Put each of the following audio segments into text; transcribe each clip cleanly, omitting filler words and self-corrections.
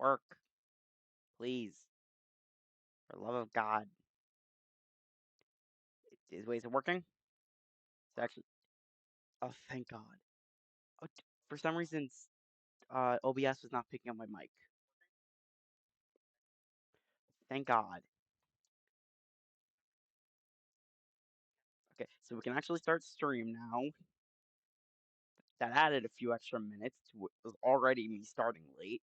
Work, please. For the love of God. Is it working? It's actually. Oh, thank God. Oh, for some reason, OBS was not picking up my mic. Thank God. Okay, so we can actually start stream now. That added a few extra minutes to what was already me starting late.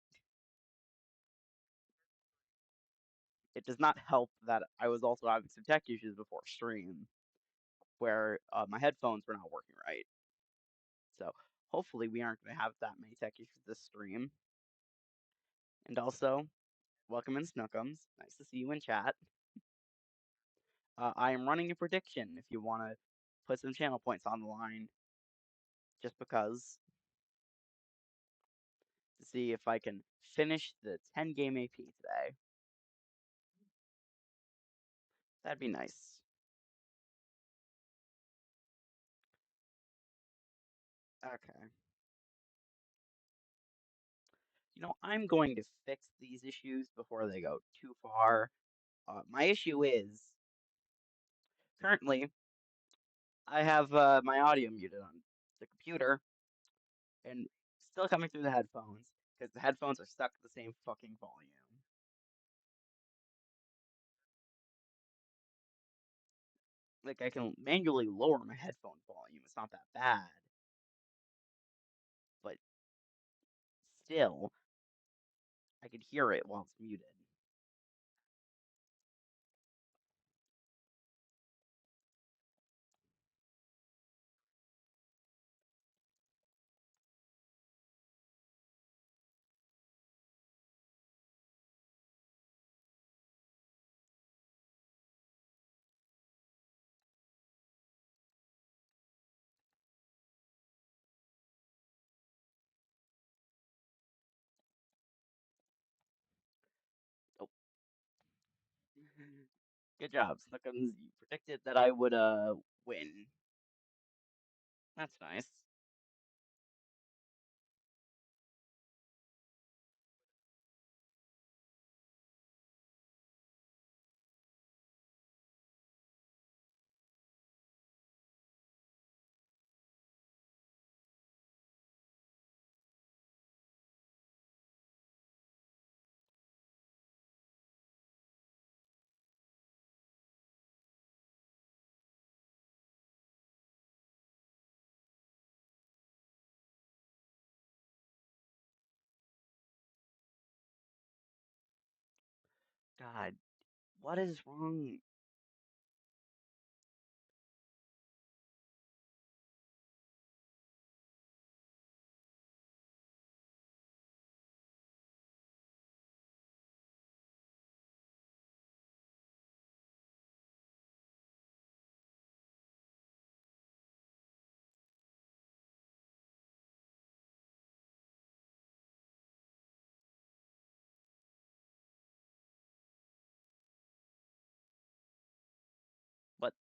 It does not help that I was also having some tech issues before stream, where my headphones were not working right. So hopefully we aren't going to have that many tech issues this stream. And also, welcome in Snookums. Nice to see you in chat. I am running a prediction if you want to put some channel points on the line, just because, to see if I can finish the 10 game AP today. That'd be nice. Okay. I'm going to fix these issues before they go too far. My issue is, currently, I have my audio muted on the computer, and still coming through the headphones, because the headphones are stuck at the same fucking volume. Like, I can manually lower my headphone volume, it's not that bad. But still, I could hear it while it's muted. Oh. Good job, Snookums. You predicted that I would win. That's nice. God, what is wrong? What?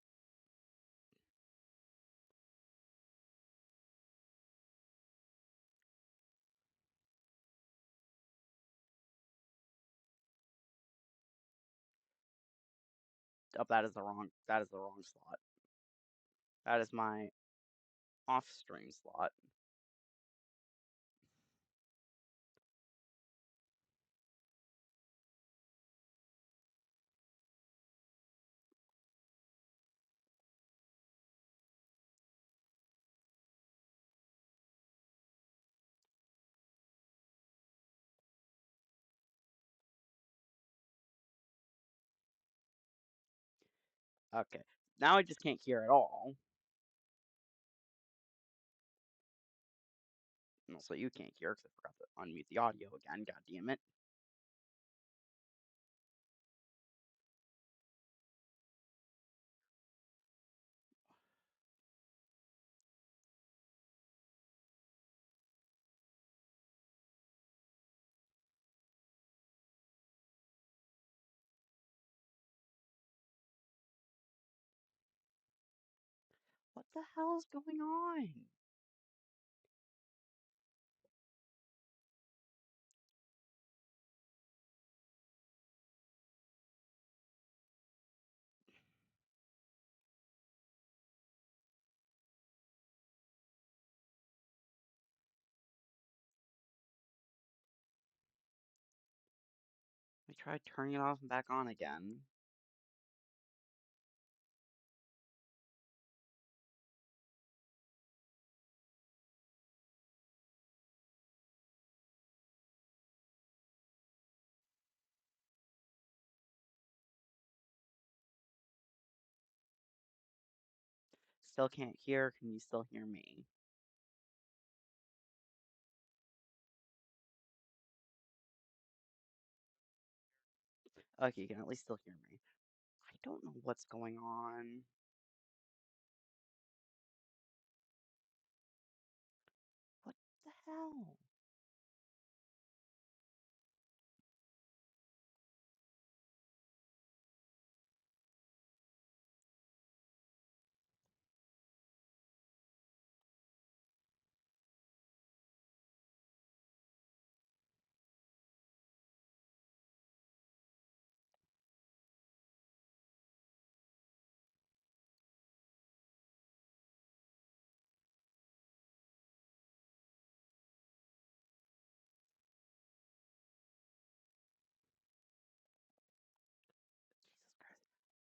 Oh, that is the wrong slot. That is my off-stream slot. Okay, now I just can't hear at all. And also, you can't hear because I forgot to unmute the audio again. God damn it. What the hell is going on? tried turning it off and back on again. Still can't hear. Can you still hear me? Okay, you can at least still hear me. I don't know what's going on. What the hell?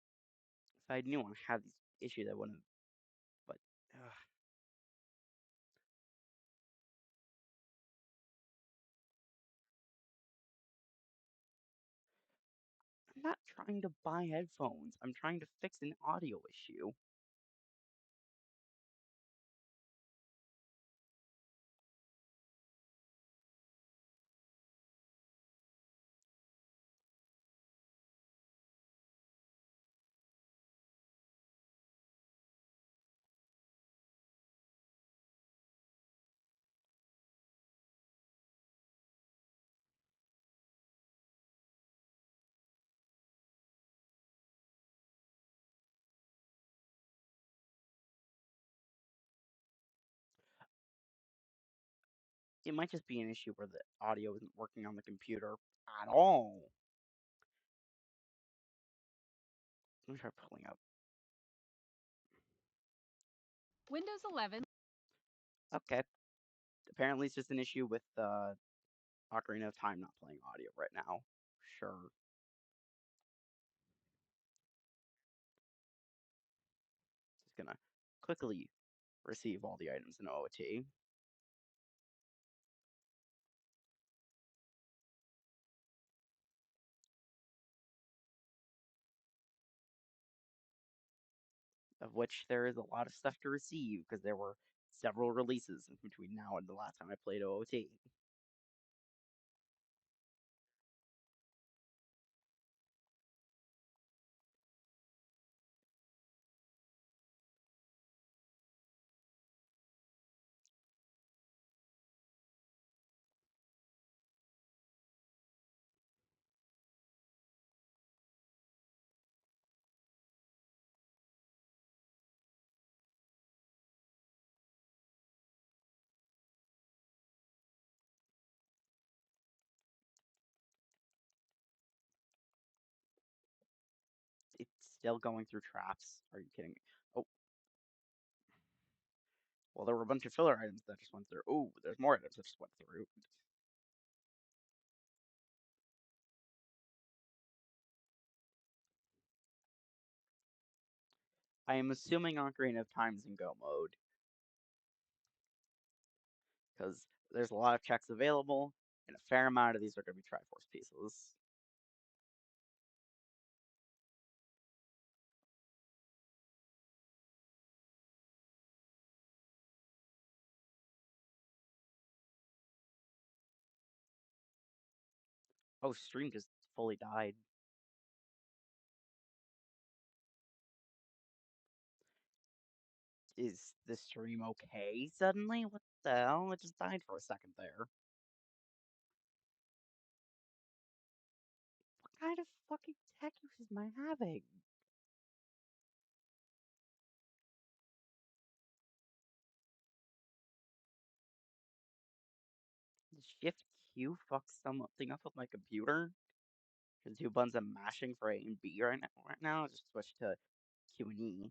Jesus Christ. If I knew I had these issues, I wouldn't have. But ugh, I'm not trying to buy headphones. I'm trying to fix an audio issue. It might just be an issue where the audio isn't working on the computer at all. Let me try pulling up. Windows 11. Okay. Apparently, it's just an issue with Ocarina of Time not playing audio right now. Sure. Just gonna quickly receive all the items in OOT. Of which there is a lot of stuff to receive because there were several releases in between now and the last time I played OOT. It's still going through traps. Are you kidding me? Oh, well, there were a bunch of filler items that just went through. Oh, there's more items that just went through. I am assuming Ocarina of Time's in go mode because there's a lot of checks available, and a fair amount of these are going to be Triforce pieces. Oh, stream just fully died. Is the stream okay suddenly? What the hell? It just died for a second there. What kind of fucking tech issues am I having? Did Shift Q fuck something up with my computer? Because two buttons I'm mashing for A and B right now. Just switch to Q and E.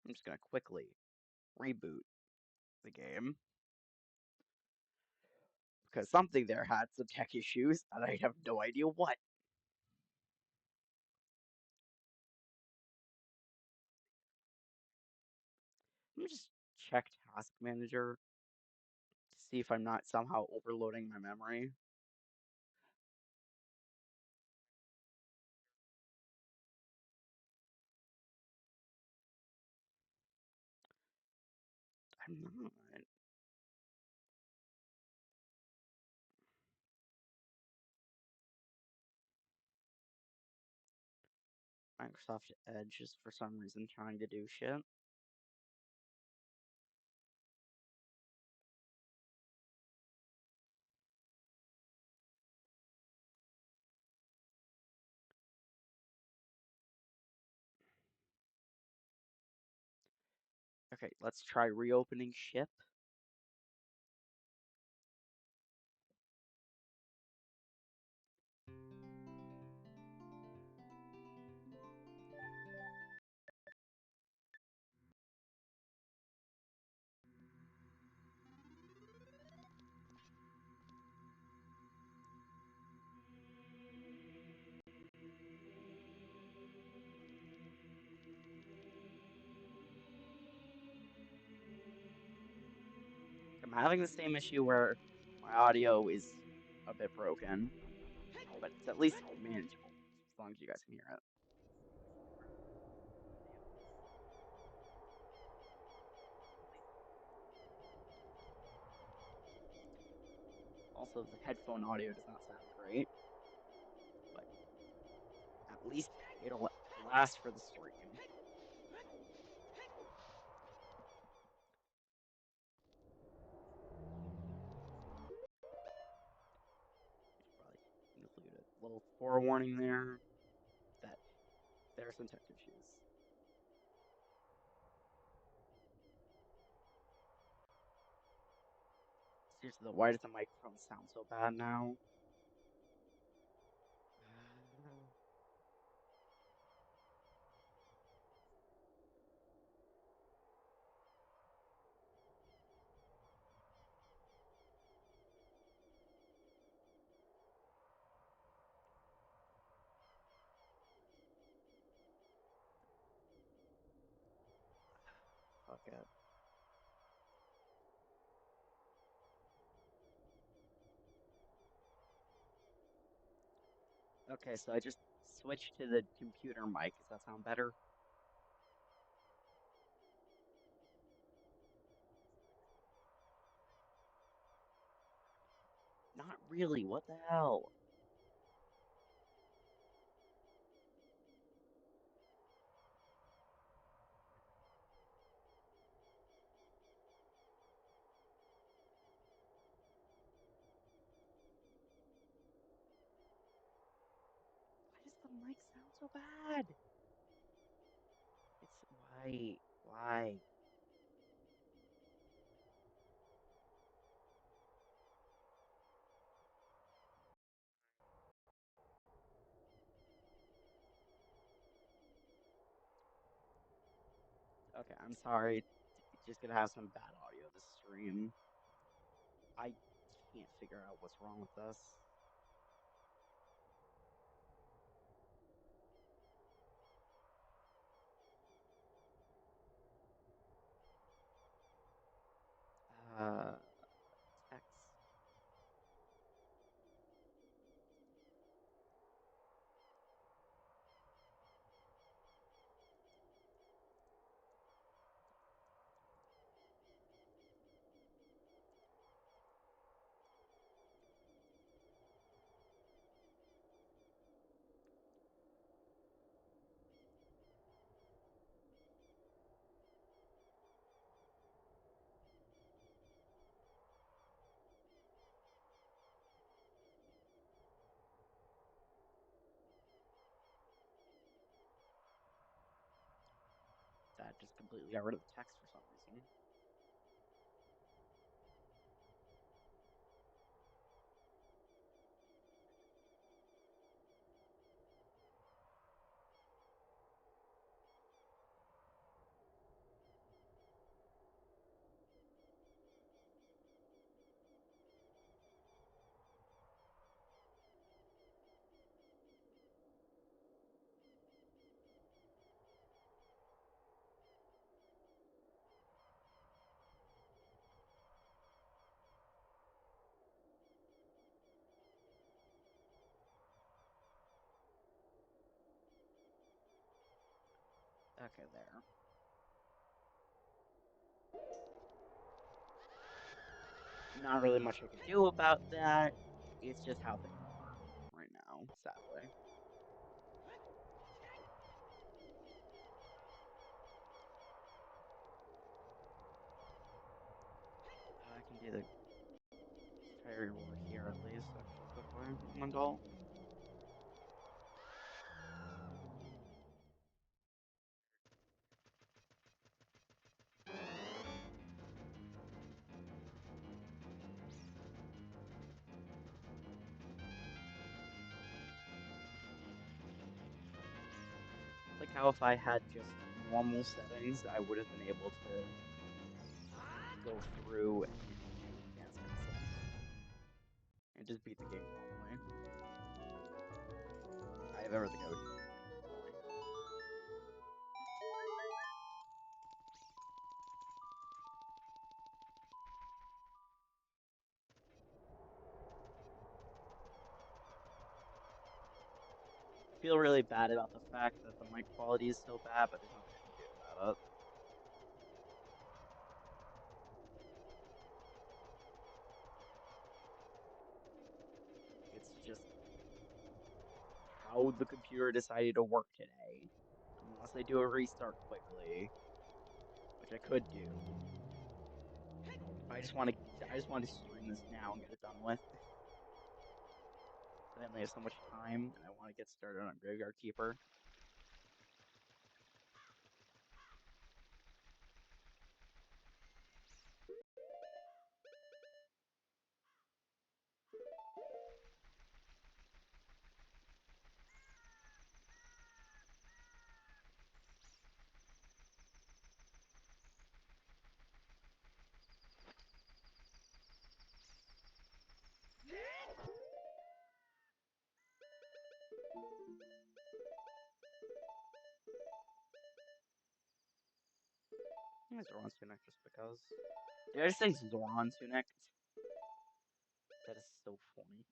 I'm just gonna quickly reboot the game because something there had some tech issues and I have no idea what. Let me just check Task Manager to see if I'm not somehow overloading my memory. I'm not. Microsoft Edge is for some reason trying to do shit. Okay, let's try reopening ship. I'm having the same issue where my audio is a bit broken, but it's at least manageable as long as you guys can hear it. Also, the headphone audio does not sound great, but at least it'll last for the stream. Probably include a little forewarning there that there are some tech issues. Seriously though, why does the microphone sound so bad now? Fuck it. Okay, so I just switched to the computer mic. Does that sound better? Not really. What the hell? Why does the mic sound so bad? It's why? Why? Okay, I'm sorry. It's just gonna have some bad audio this stream. I can't figure out what's wrong with this. Uh, text. That just completely got rid of the text for some reason. Okay, there. Not really much I can do about that. It's just how things are right now, sadly. I can do the fairy reward here at least, extra quickly. Come on, doll. It's like how if I had just normal settings, I would have been able to go through and do advanced cutscenes and just beat the game normally. I have everything I would need normally. I feel really bad about the fact that the mic quality is so bad, but there's nothing I can do about it. It's just how the computer decided to work today. Unless I do a restart quickly, which I could do. I just want to stream this now and get it done with. I only have so much time, and I want to get started on Graveyard Keeper. Zoran Sunek just because. Did I just say Zoran Sunek? That is so funny.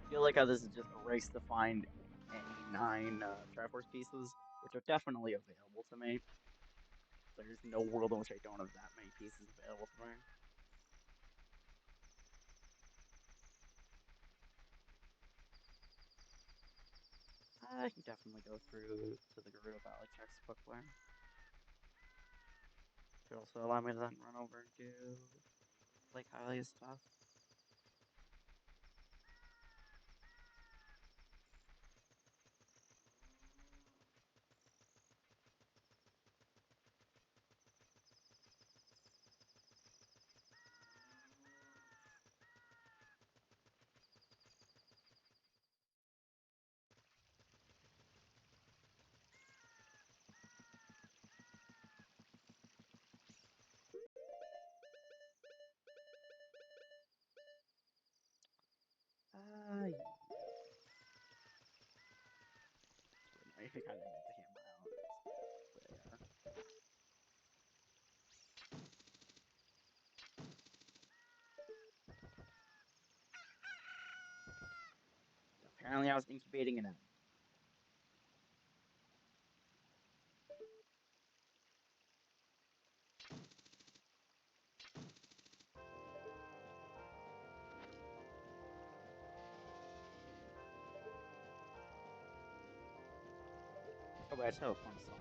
I feel like how this is just a race to find any 9 Triforce pieces, which are definitely available to me. There's no world in which I don't have that many pieces available to me. I can definitely go through to the Gerudo Valley checks quickly. Could also allow me to then run over and do Lake Hylia stuff. Yeah. I kind of need to hammer out there. Apparently, I was incubating an egg. Oh, but I just have a fun song.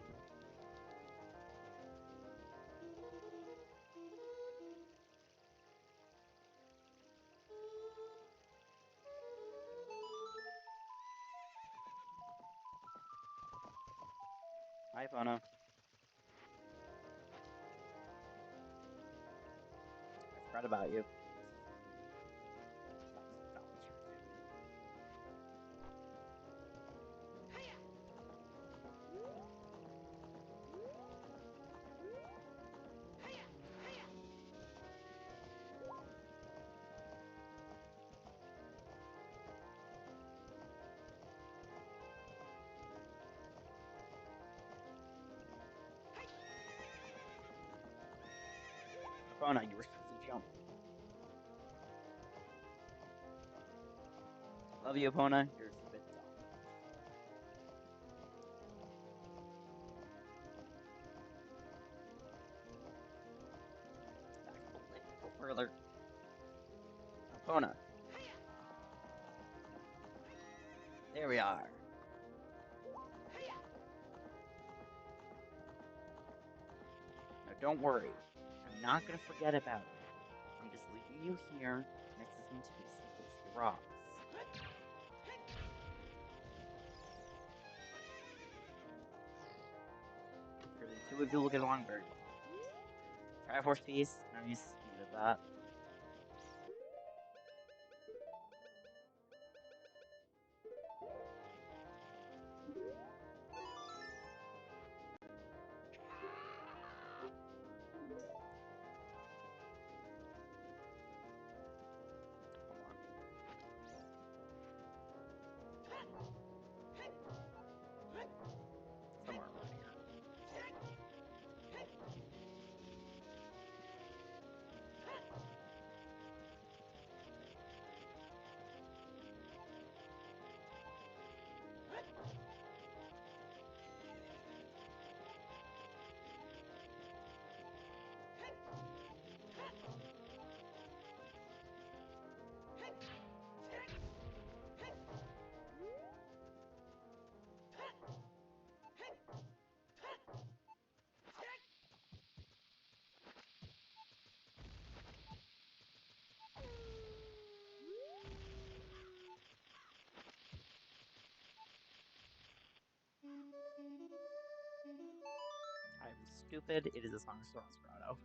Hi, Fona. I forgot about you. That was true too. Epona, you were supposed to jump. Love you, Epona. You're just a bit dumb. Back up a little further. Epona. There we are. Now don't worry. I'm not gonna forget about you. I'm just leaving you here next to some tasty rocks. Sure, the two of you will get along very well. Triforce piece, nice, needed that. Hold on. Somewhere around here. I'm stupid. It is a song of Storm's Grotto.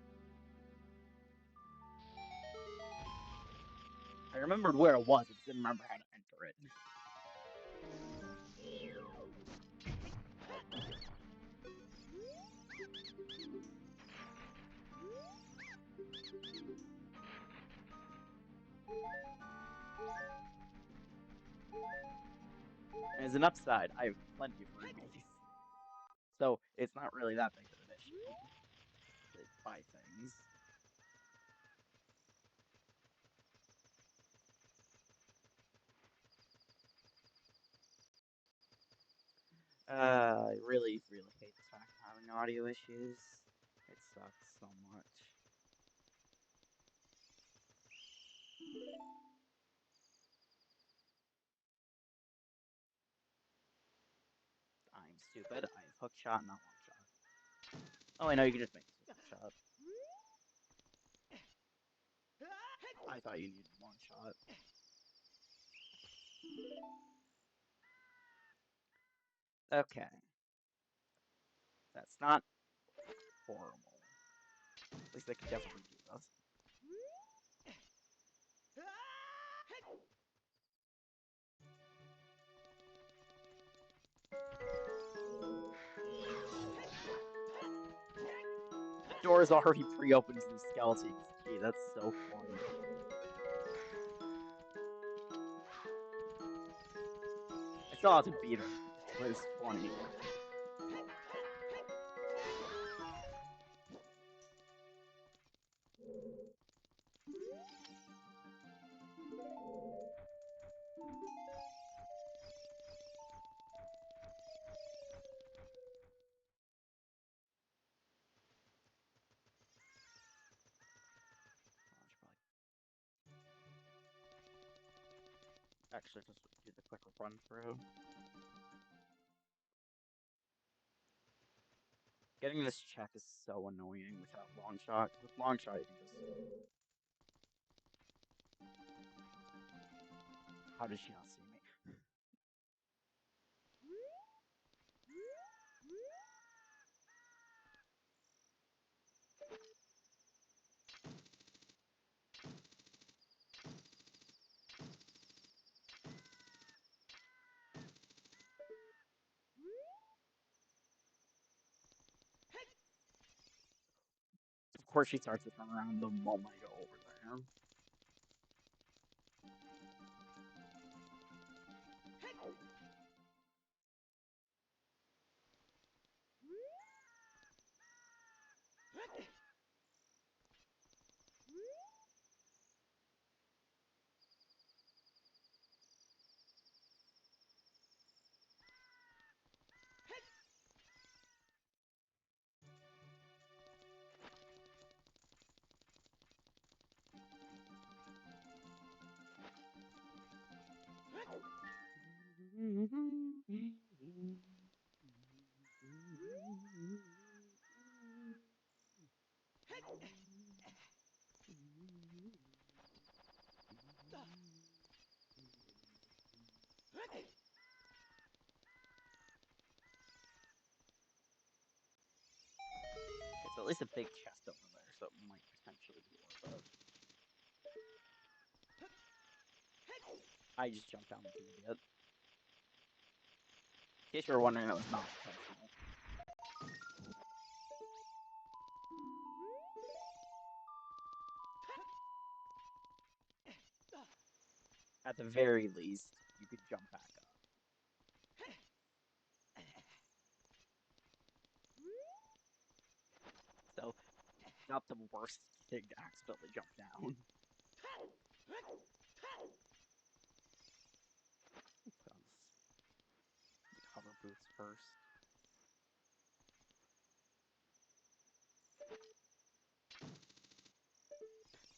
I remembered where it was, I just didn't remember how to enter it. As an upside, I have plenty of rubies. So it's not really that big of an issue to buy things. I really, really hate the fact of having audio issues. It sucks so much. I'm stupid. I have hook shot, not long shot. Oh, I know you can just make this with hook shot. I thought you needed long shot. Okay. That's not horrible. At least I could definitely do this. The door is already pre-opened to the skeleton's key. That's so funny. I still have to beat her, but it's funny. Actually, just do the quick run through. Getting this check is so annoying without long shot. With long shot, you can just. How did she not see me? Of course, she starts to turn around the moment I go over there. It's at least a big chest over there, so it might potentially be worth it. I just jumped down like an idiot. In case you were wondering, that was not intentional. At the very least, you could jump back up. So, not the worst thing to accidentally jump down. Put on the cover boots first.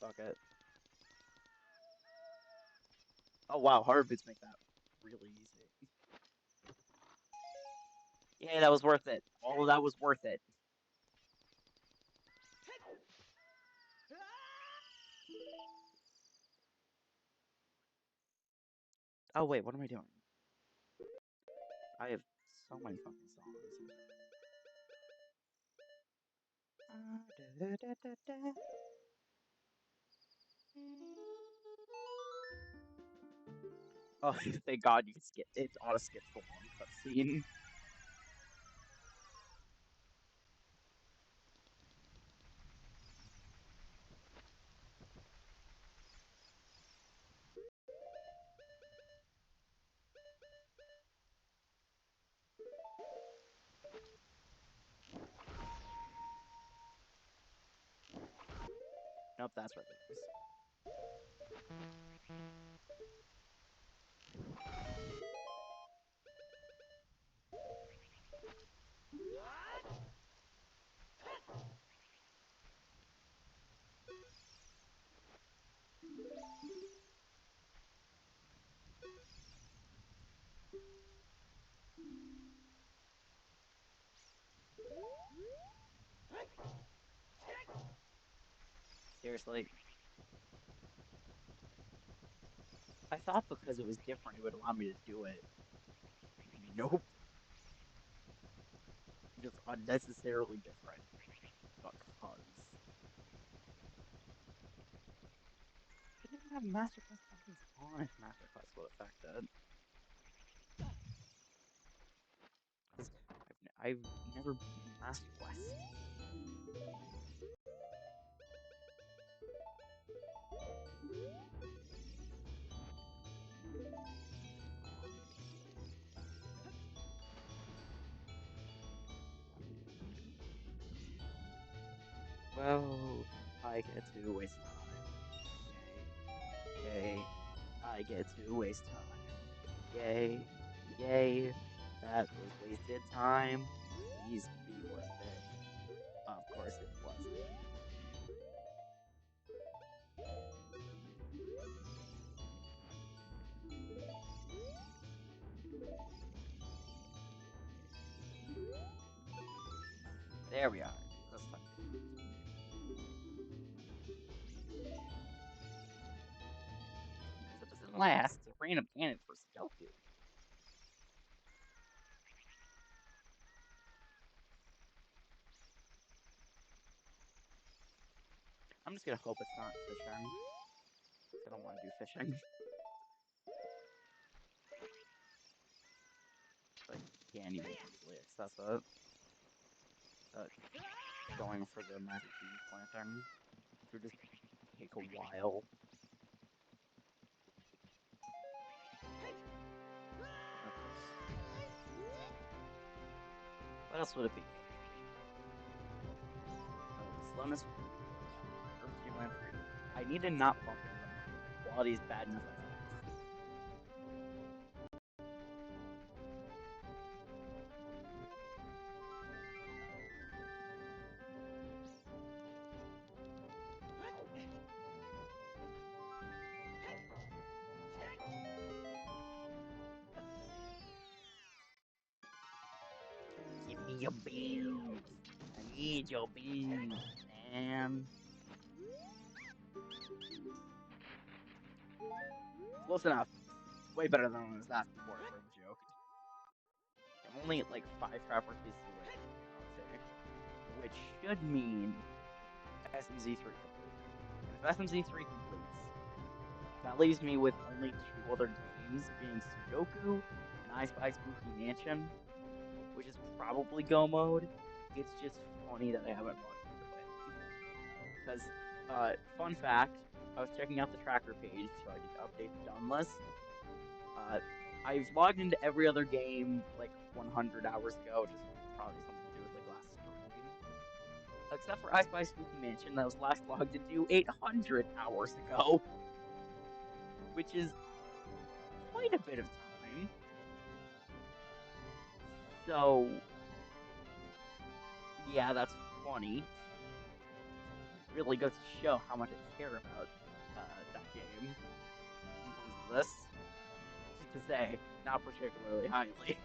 Fuck it. Oh wow, hover boots make that really easy. Yeah, that was worth it. All of that was worth it. Oh wait, what am I doing? I have so many fucking songs. Oh, thank God you can skip. It auto skips the long cutscene. Nope, that's where it is. Seriously, I thought because it was different, it would allow me to do it. Nope, just unnecessarily different. Because I didn't have Master Quest buttons on if Master Quest would affect it. Because I've never beaten Master Quest. Well, I get to waste time. Yay. Yay. I get to waste time. Yay. Yay. That was wasted time. Please be worth it. Of course it wasn't. There we are. This time it worked. Except it doesn't last. It's a random cannon for Sudoku. I'm just gonna hope it's not fishing. I don't want to do fishing. But can you will easily access it. But going for the magic bean planting, which would just take a while. And of course, what else would it be? Oh, slowness would be good. Earth Dreamland 3. I need to not bump into them. Quality is bad enough as is. your beans. I need your beans, man. Close enough. Way better than when I was asked before for the joke. I'm only at like 5 Triforce pieces away from the ability, which should mean SMZ3 complete. And if SMZ3 completes, that leaves me with only 2 other games, being Sudoku and I Spy Spooky Mansion, which is probably Go mode. It's just funny that I haven't logged into it. Because, fun fact, I was checking out the tracker page so I could update the done list. Uh, I've logged into every other game like 100 hours ago, which is probably something to do with like last stream. Except for I Spy Spooky Mansion, that was last logged into 800 hours ago, which is quite a bit of time. So, yeah, that's funny. Really goes to show how much I care about that game when it comes to this. Just to say, not particularly highly.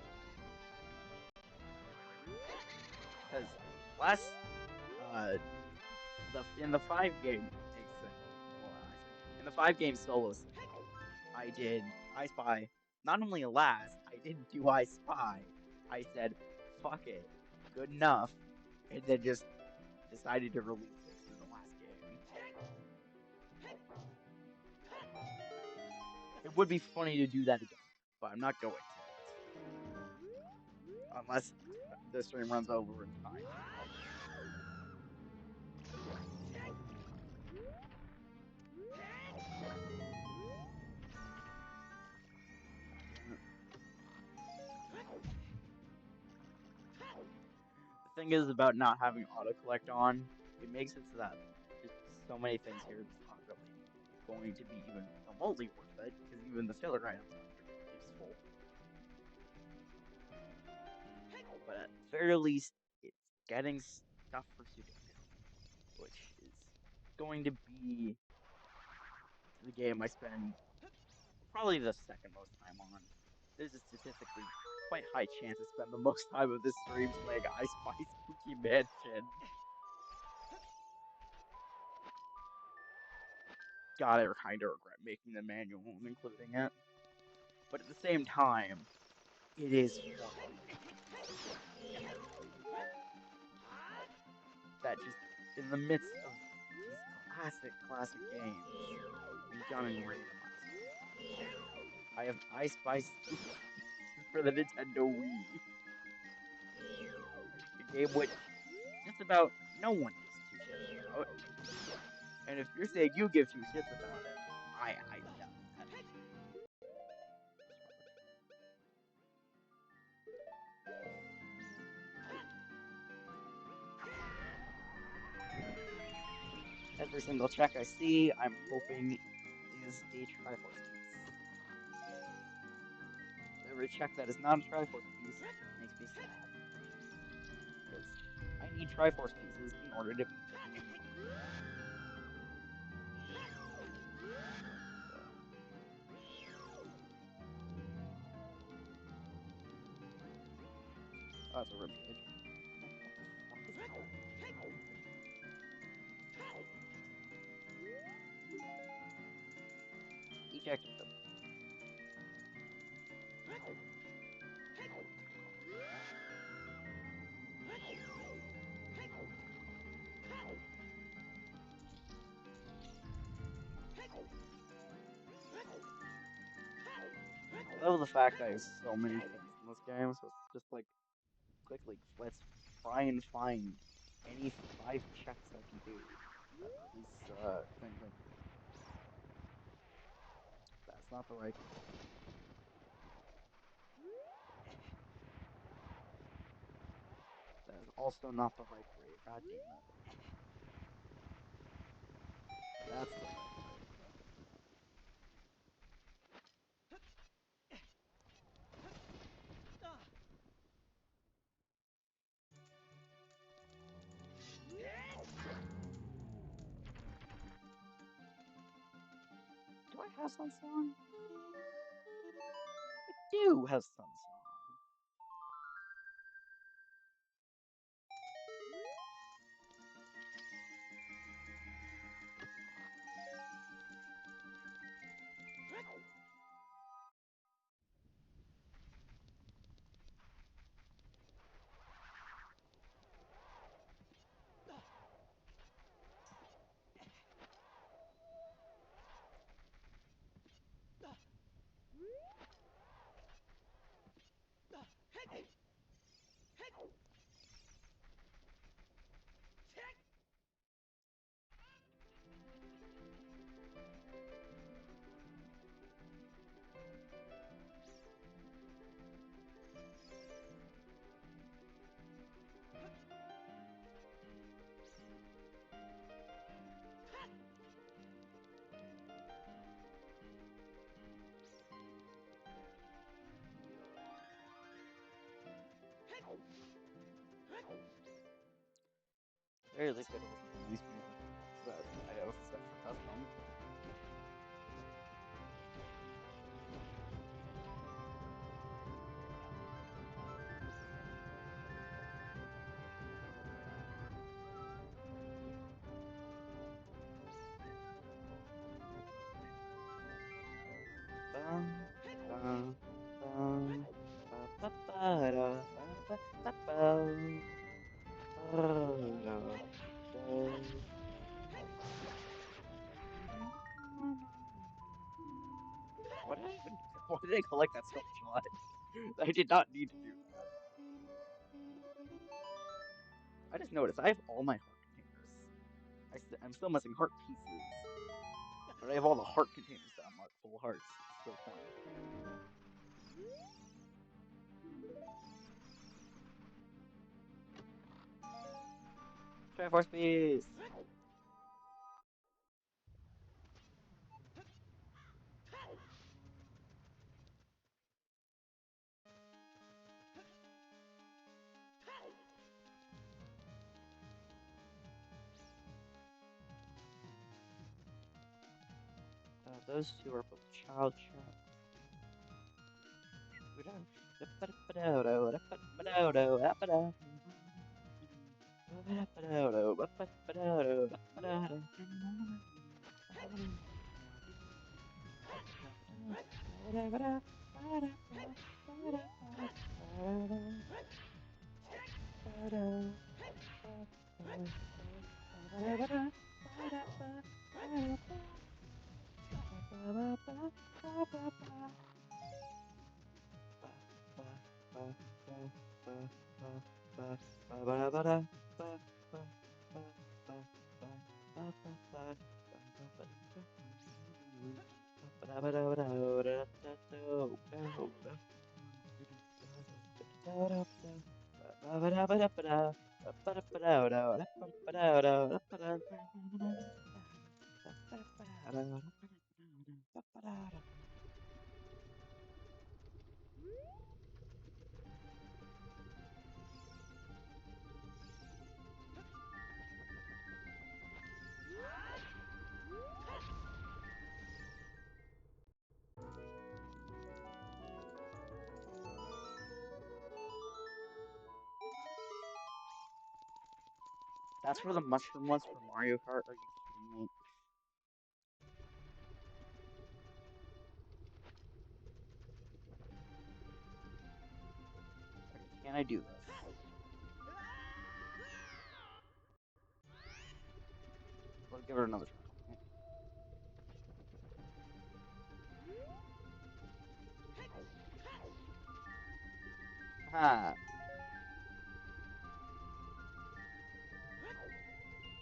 Because last, uh, in the 5 game single, well, I say, in the 5 game solo single, I did I Spy. Not only last, I didn't do I Spy. I said, fuck it, good enough, and then just decided to release it in the last game. It would be funny to do that again, but I'm not going to. Unless the stream runs over in time, then I'll do it. God damn it. The thing is about not having auto collect on, it makes it so that just so many things here just aren't really going to be even remotely worth it, because even the filler items aren't particularly useful. But at the very least, it's getting stuff for Sudoku, which is going to be the game I spend probably the second most time on. There's a statistically quite high chance I spend the most time of this stream playing I Spy Spooky Mansion. God, I kind of regret making the manual and including it. But at the same time, it is funny that just in the midst of these classic games being done in Randomizer, I have I Spy Spooky for the Nintendo Wii, a game which just about no one gives 2 shits about. And if you're saying you give 2 shits about it, I doubt that. Every single check I see, I'm hoping is a Triforce piece. Every check that is not a Triforce piece makes me sad. Because I need Triforce pieces in order to beat the game. So, oh, that's a rib cage. What the fuck is that? Ejected them. I love the fact I have so many things in this game, so it's just like, quickly, let's try and find any 5 checks I can do that release, thing. That's not the right grade. That is also not the right grade. God damn it. That's the right grade. Do I have Sun Song? I do have Sun Song. very liquid, also nice music that I also set for custom. Bum, bum, bum, ba ba ba da ba ba ba ba. Ba da da. What did I even? Why did I collect that so much life? I did not need to do that. I just noticed I have all my heart containers. I'm still missing heart pieces, but I have all the heart containers that unlock full hearts. It's so funny. Triforce piece. Those two are both child traps. That's where the mushroom was for Mario Kart. Are you kidding me? Okay, can I do this? Let's give it another try. Ha!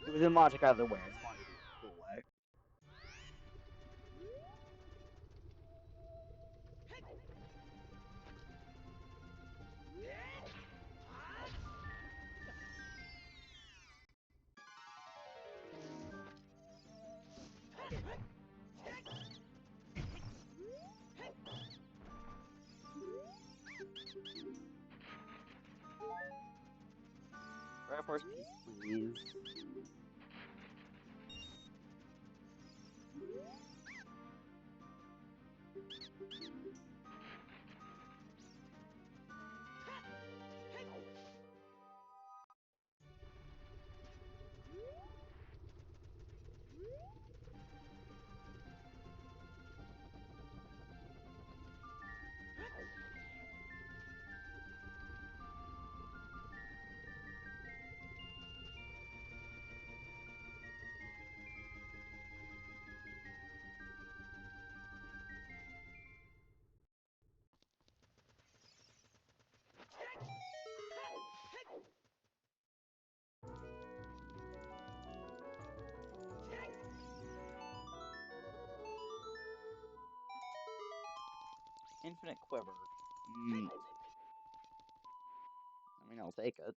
It was in logic either way. I just wanted to do it the cool way. Triforce piece, please. Infinite quiver. Neat. I mean, I'll take it.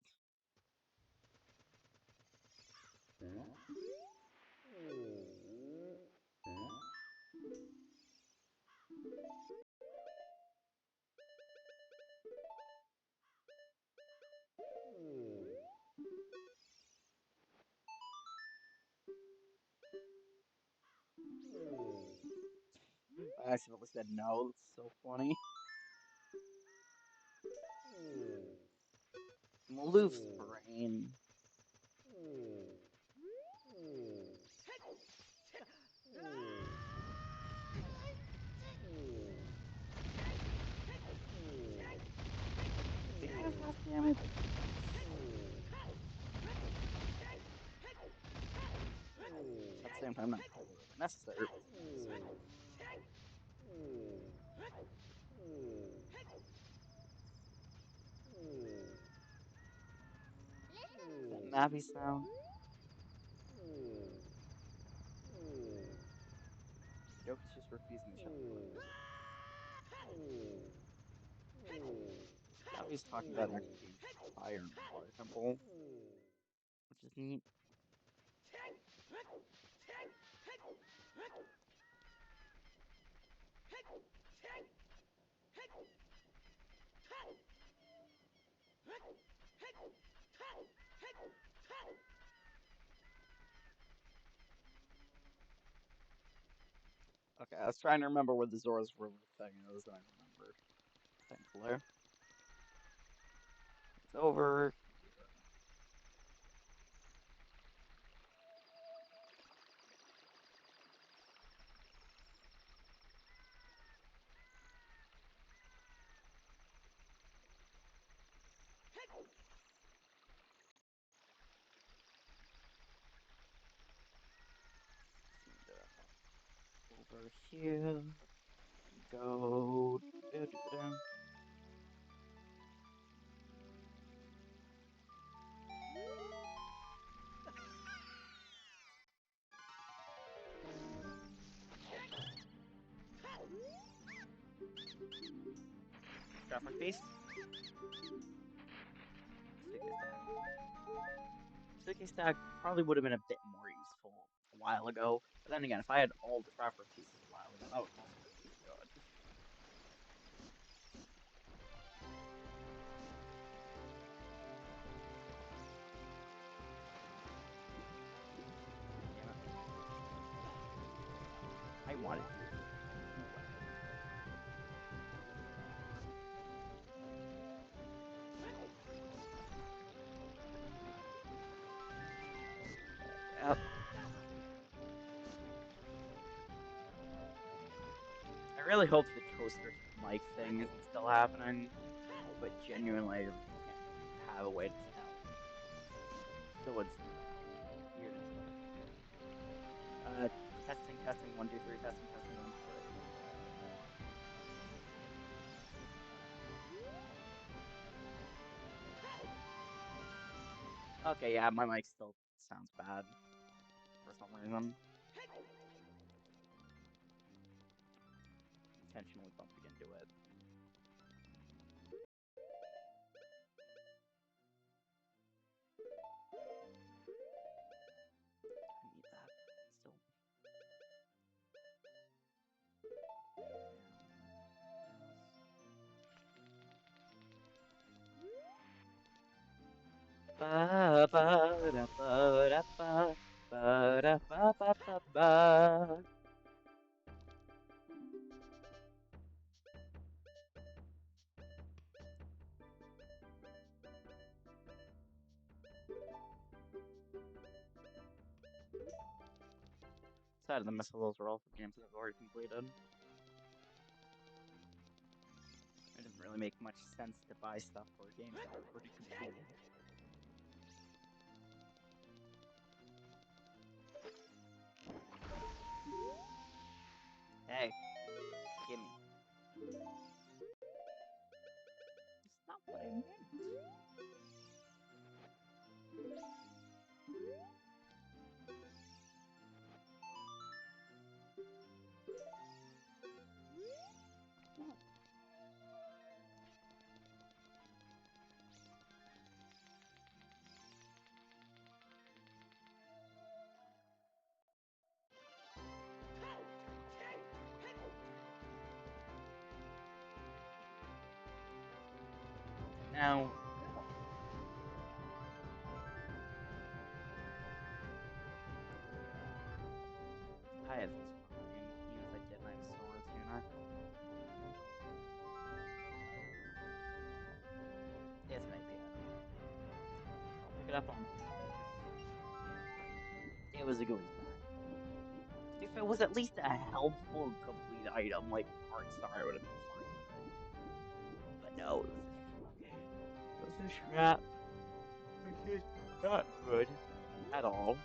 I accidentally said no. That's so funny. Maloof's brain. If he has less damage, at the same time, not totally necessary, but it's necessary. That nappy sound. Yoko's just refusing to shut the fuck up. Now he's talking about actually being fire in the water temple, which is neat. Okay, I was trying to remember where the Zora's River thing is, and I remember. Thankfully. It's over here. Over here. Go. Do. Traffic Beast. Suitcase tag. Suitcase tag probably would have been a bit more useful a while ago, but then again, if I had all the Trapper pieces a while ago, that would also be really good. Damn it. I wanted to. No way. Yep. I really hope the toaster mic thing isn't still happening, but genuinely, I really can't have a way to tell. So it's weird and annoying. Testing, 1, 2, 3, testing, 1, 2, 3. Okay, yeah, my mic still sounds bad for some reason. Intentionally bumping into it. I need that still. Ba ba da ba da ba. Sad the missiles are all for games that I've already completed. It doesn't really make much sense to buy stuff for games that I've already completed. Hey, gimme. It's not what I meant. Oh. Now, what? I have this fun. step on toes. It was a gooey spot. If it was at least a helpful complete item like Art Star, I would have been fine with it. But no, it was a scrap, which is not good at all.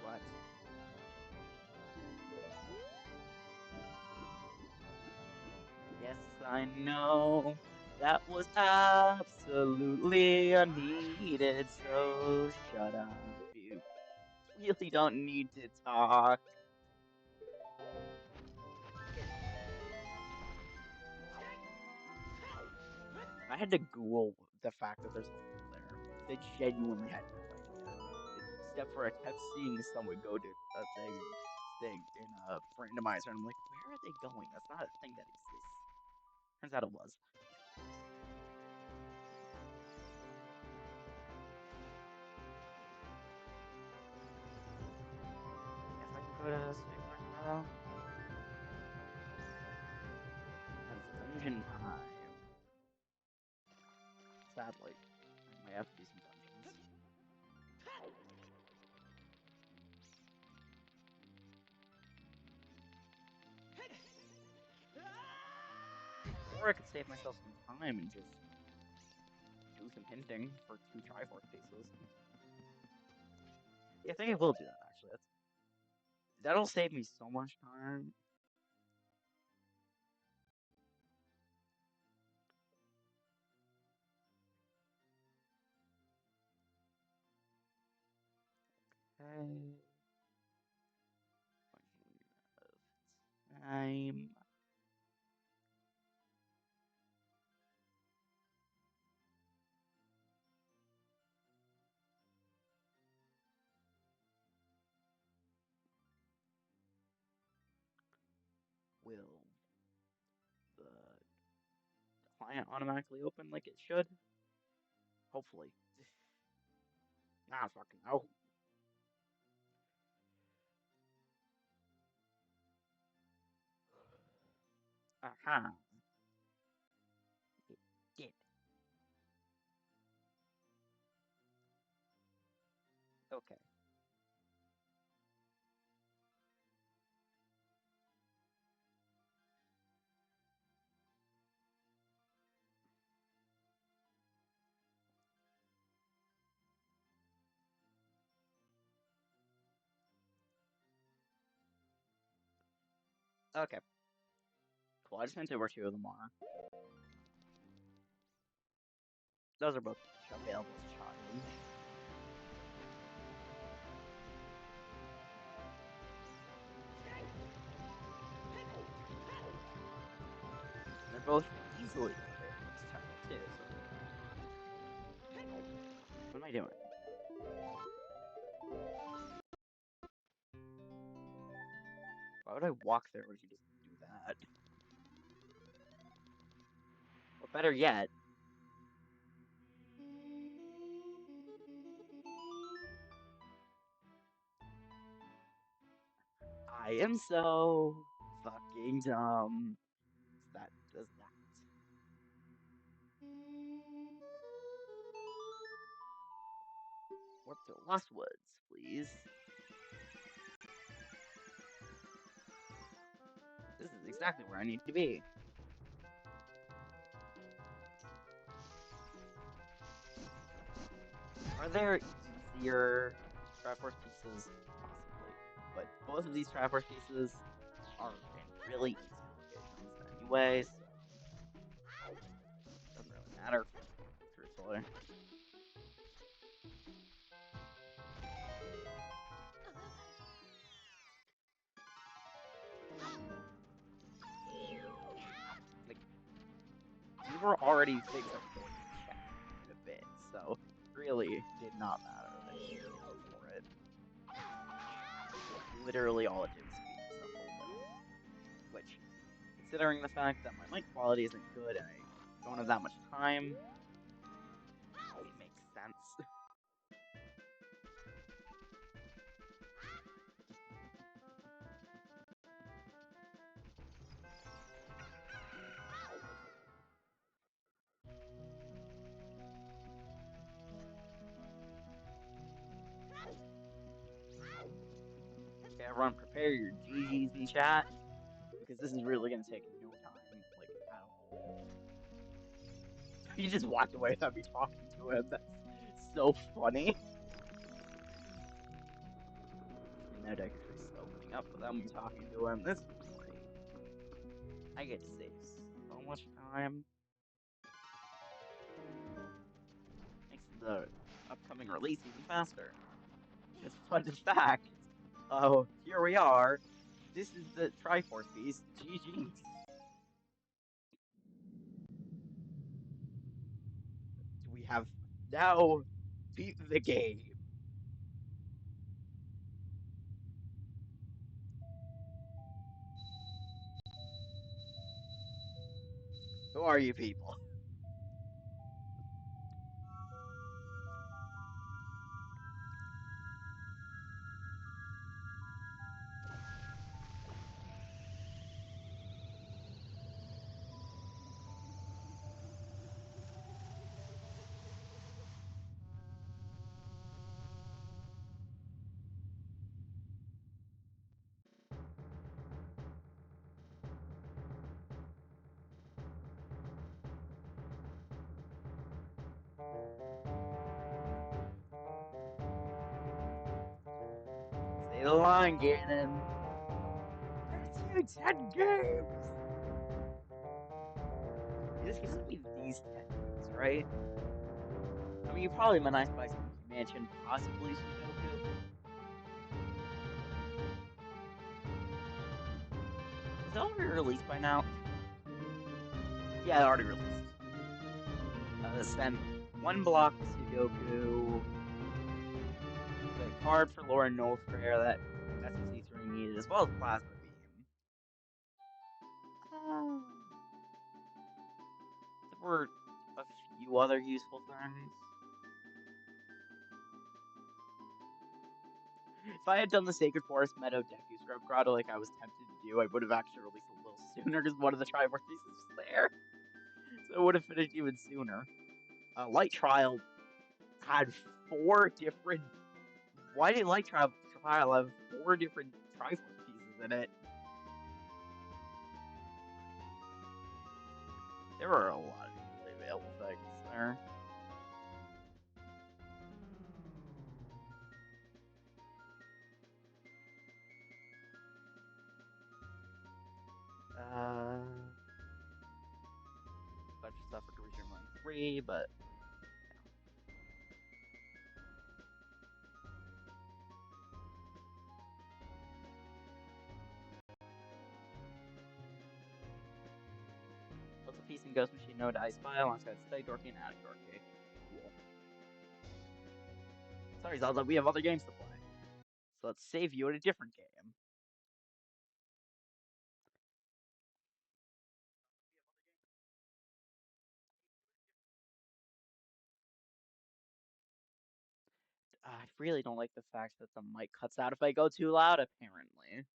What? Yes, I know. That was absolutely unneeded, so shut up. You really don't need to talk. If I had to Google the fact that there's a hole there, because I genuinely had no idea. Except for I kept seeing someone go to a thing in a randomizer, and I'm like, where are they going? That's not a thing that exists. Turns out it was. Guess I can go to Sweet Marshmallow. Because dungeon time. Sadly, I might have to do some dungeons. Or I could save myself some time and just do some hinting for 2 Triforce pieces. Yeah, I think I will do that actually. That'll save me so much time. Okay. Time. Will the client automatically open like it should? Hopefully. Nah, fucking no. Aha. It did. Okay. Okay. Cool. I just meant to where 2 of them are. Those are both available as child. And they're both easily available as child too, so what am I doing? Why would I walk there when you just do that? Or better yet, I am so fucking dumb. That does that. Warp to Lost Woods, please. This is exactly where I need to be. Are there easier Triforce pieces? Possibly. But both of these Triforce pieces are in really easy locations anyway, so it doesn't really matter, truthfully. Like, these were already things I was going to check in a bit, so really did not matter that I just didn't go for it. Literally all it did was speed myself a little. Which, considering the fact that my mic quality isn't good and I don't have that much time, it makes sense. Everyone prepare your GGs in chat, because this is really gonna take no time, like, at all. You just walked away without me talking to him. That's so funny. And now deck is just opening up without me talking to him. This is great. I get to save so much time. Makes the upcoming release even faster. It's fun fact. Oh, here we are. This is the Triforce piece. GG's. We have now beat the game. Who are you people? Say the line, Ganon. That's you, 10 games! This used to be these 10 games, right? I mean, you probably meant I Spy Spooky Mansion, possibly Sudoku. Is it already released by now? Yeah, it already released. Send one block Sudoku, the card for Lauren Northfair that SMC3 needed, as well as Plasma Beam. Uh, there were a few other useful things. If I had done the Sacred Forest Meadow Deku Scrub Grotto like I was tempted to do, I would have actually released a little sooner because one of the Triforce pieces was there. So it would have finished even sooner. Light Trial had 4 different. Why did Light Trial have 4 different Triforce pieces in it? There were a lot of easily available things there. Bunch of stuff for Region 1 3, but what's a piece in Ghost Machine Node I Spy alongside Stay Dorky and Attic Dorky? Cool. Sorry, Zelda, we have other games to play. So let's save you in a different game. I really don't like the fact that the mic cuts out if I go too loud, apparently.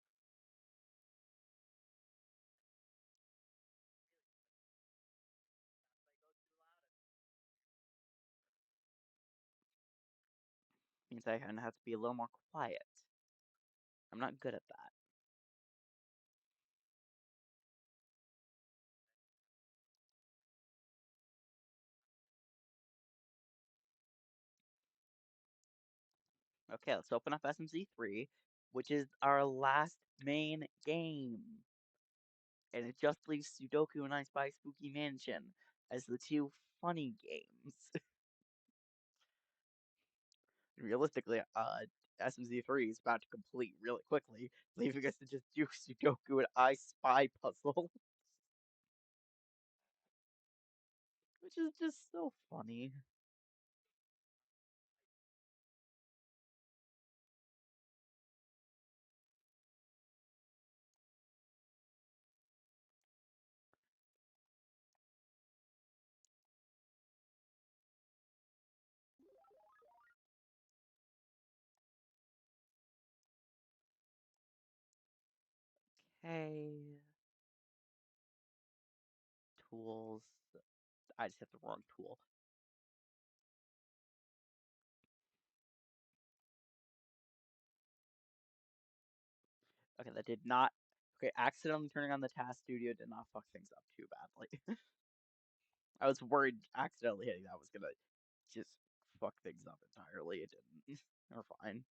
Means I kind of have to be a little more quiet. I'm not good at that. Okay, let's open up SMZ3, which is our last main game. And it just leaves Sudoku and I Spy Spooky Mansion as the 2 funny games. Realistically, SMZ3 is about to complete really quickly, leaving us to just do Sudoku and I Spy puzzle. Which is just so funny. Okay. Tools. I just hit the wrong tool. Okay, that did not. Okay, accidentally turning on the task studio did not fuck things up too badly. I was worried accidentally hitting that was gonna just fuck things up entirely. It didn't. We're fine.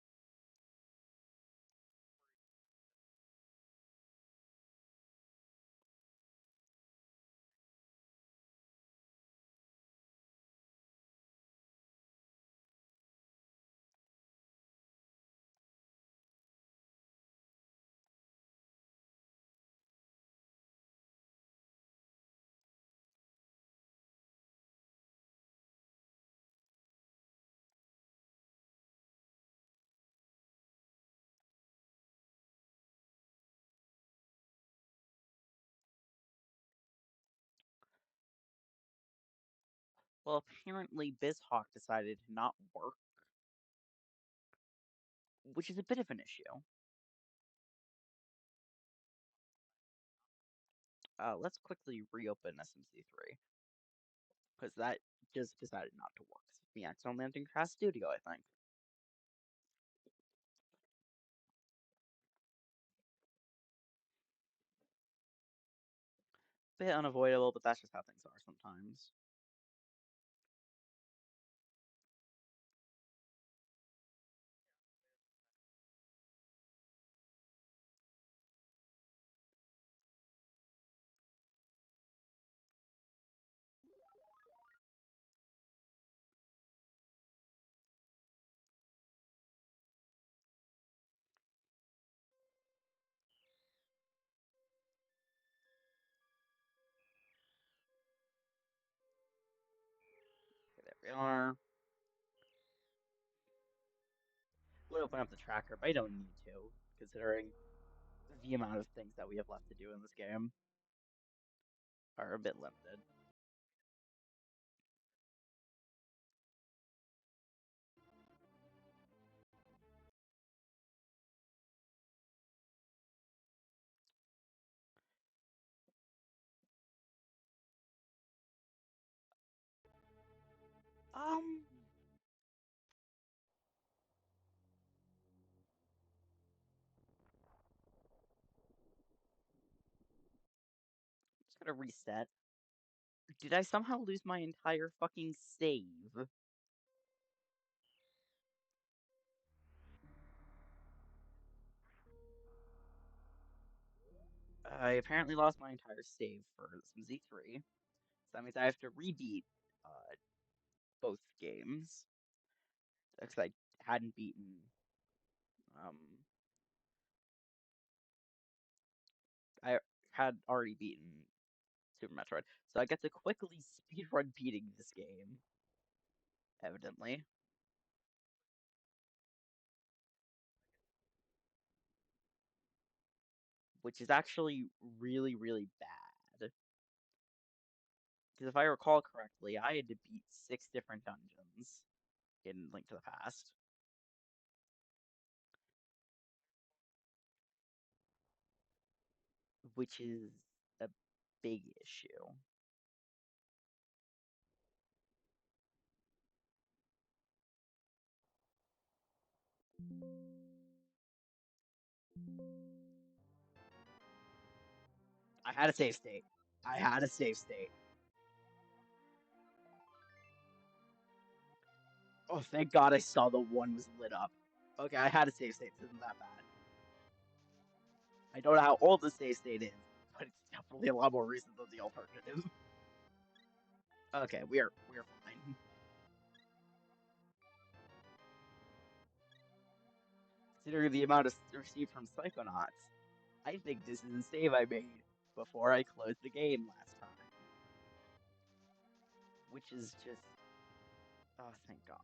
Well, apparently BizHawk decided to not work, which is a bit of an issue. Let's quickly reopen SMC3 because that just decided not to work. It's me accidentally entering Crash Studio, I think. Bit unavoidable, but that's just how things are sometimes. Okay, there we are. Would open up the tracker, but I don't need to, considering the amount of things that we have left to do in this game are a bit limited. Um, just gonna reset. Did I somehow lose my entire fucking save? I apparently lost my entire save for some Z3. So that means I have to rebeat uh, both games. Because I hadn't beaten. Um, I had already beaten Super Metroid. So I get to quickly speedrun beating this game, evidently. Which is actually really, really bad. Because if I recall correctly, I had to beat 6 different dungeons in Link to the Past, which is a big issue. I had a save state. I had a save state. Oh, thank God I saw the one was lit up. Okay, I had a save state. This isn't that bad. I don't know how old the save state is, but it's definitely a lot more recent than the alternative. Okay, we're fine. Considering the amount of received from Psychonauts, I think this is a save I made before I closed the game last time. Which is just... Oh, thank God.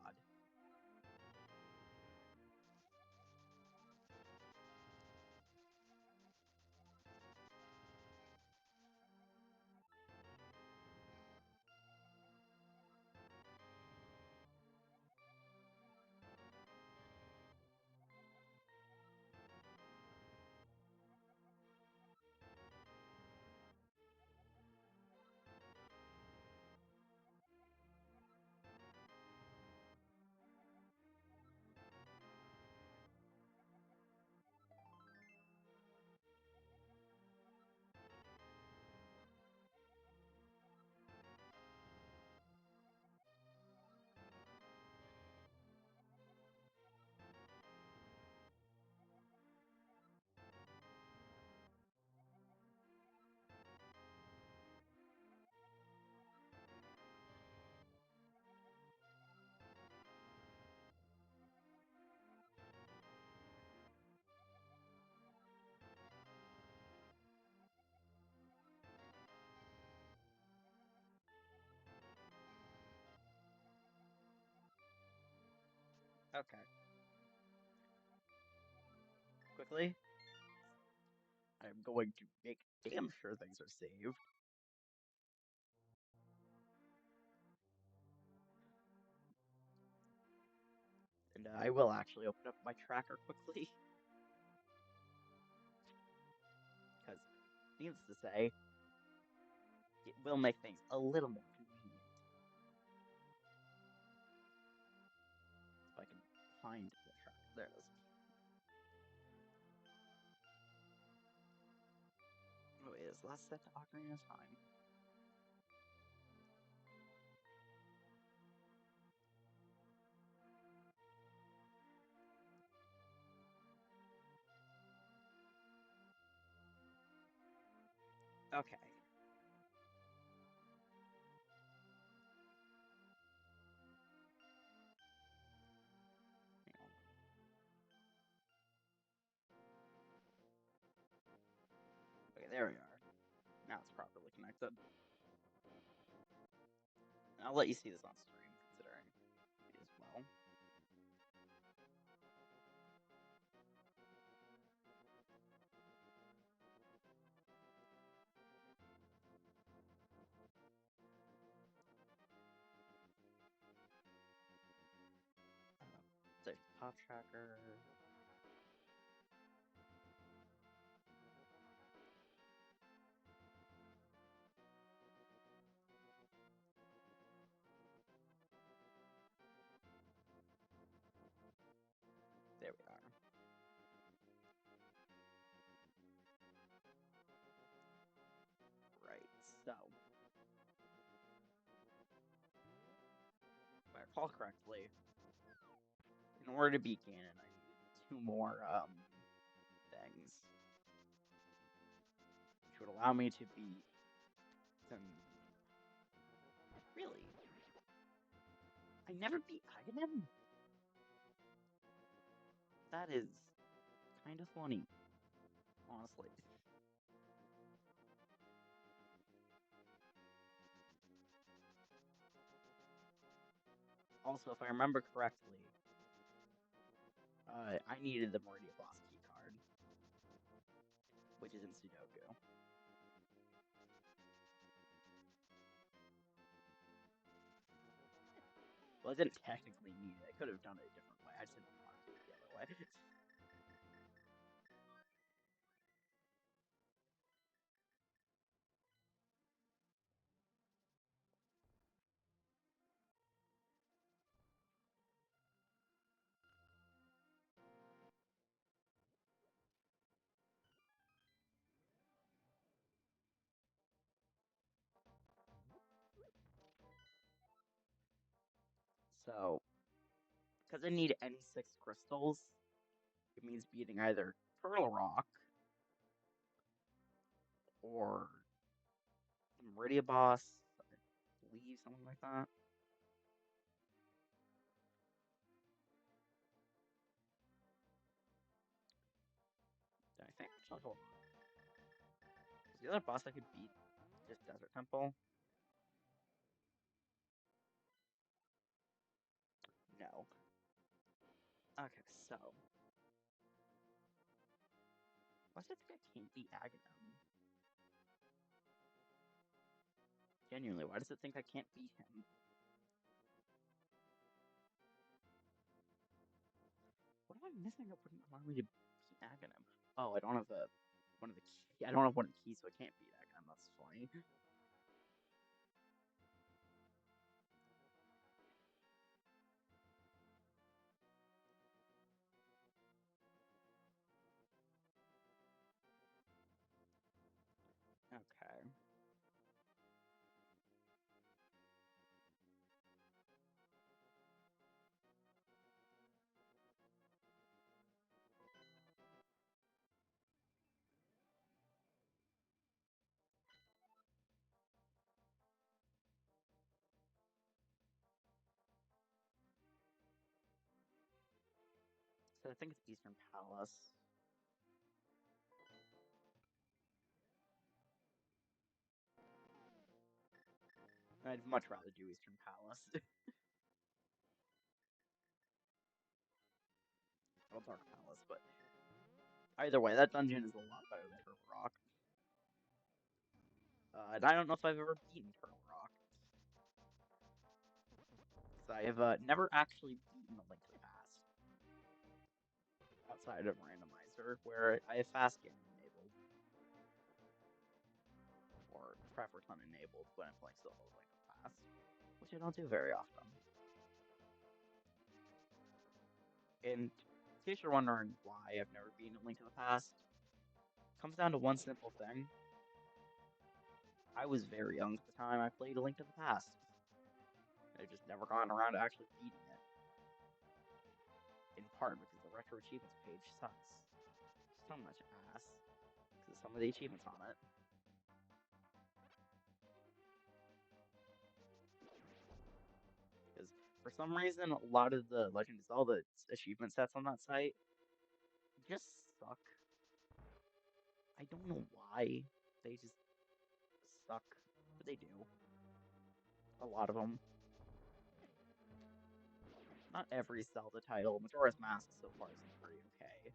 Okay. Quickly, I'm going to make damn sure things are saved. And I will actually open up my tracker quickly. Because, needless to say, it will make things a little more convenient. If I can find the tracker. There it is. Oh, it is last set to Ocarina of Time. Okay. Hang on. Okay, there we are. Now it's properly connected. And I'll let you see this on stream, considering it as well. There's the pop tracker. There we are. Right, so if I recall correctly, in order to beat Ganon, I needed 2 more things, which would allow me to beat them. Really? I never beat Aghanim? That is kind of funny, honestly. Also, if I remember correctly, I needed the Meridia Boss key card, which is in Sudoku. Well, I didn't technically need it. I could have done it a different way. I just didn't want to do it the other way. So, because I need any 6 crystals, it means beating either Turtle Rock or the Meridia Boss, I believe, something like that. I think actually, hold on. Is the other boss I could beat just Desert Temple? No. Okay, so. Why does it think I can't beat Aghanim? Genuinely, why does it think I can't beat him? What am I missing that wouldn't allow me to beat Aghanim? Oh, I don't have one of the key. I don't have one of the keys, so I can't beat Aghanim. That's funny. Okay. So I think it's Eastern Palace. I'd much rather do Eastern Palace. well, Dark Palace, but either way, that dungeon is a lot better than Turtle Rock. And I don't know if I've ever beaten Turtle Rock, because I have never actually beaten A Link to the Past outside of Randomizer, where I have fast game enabled, or preference enabled when I'm playing solo Link to the Past, which I don't do very often. And in case you're wondering why I've never beaten A Link to the Past, it comes down to one simple thing. I was very young at the time I played A Link to the Past. I've just never gotten around to actually beating it. In part because the retro achievements page sucks so much ass because of some of the achievements on it. Because for some reason, a lot of the Legend of Zelda achievement sets on that site just suck. I don't know why. They just suck, but they do. A lot of them. Not every Zelda title. Majora's Mask so far has been pretty okay.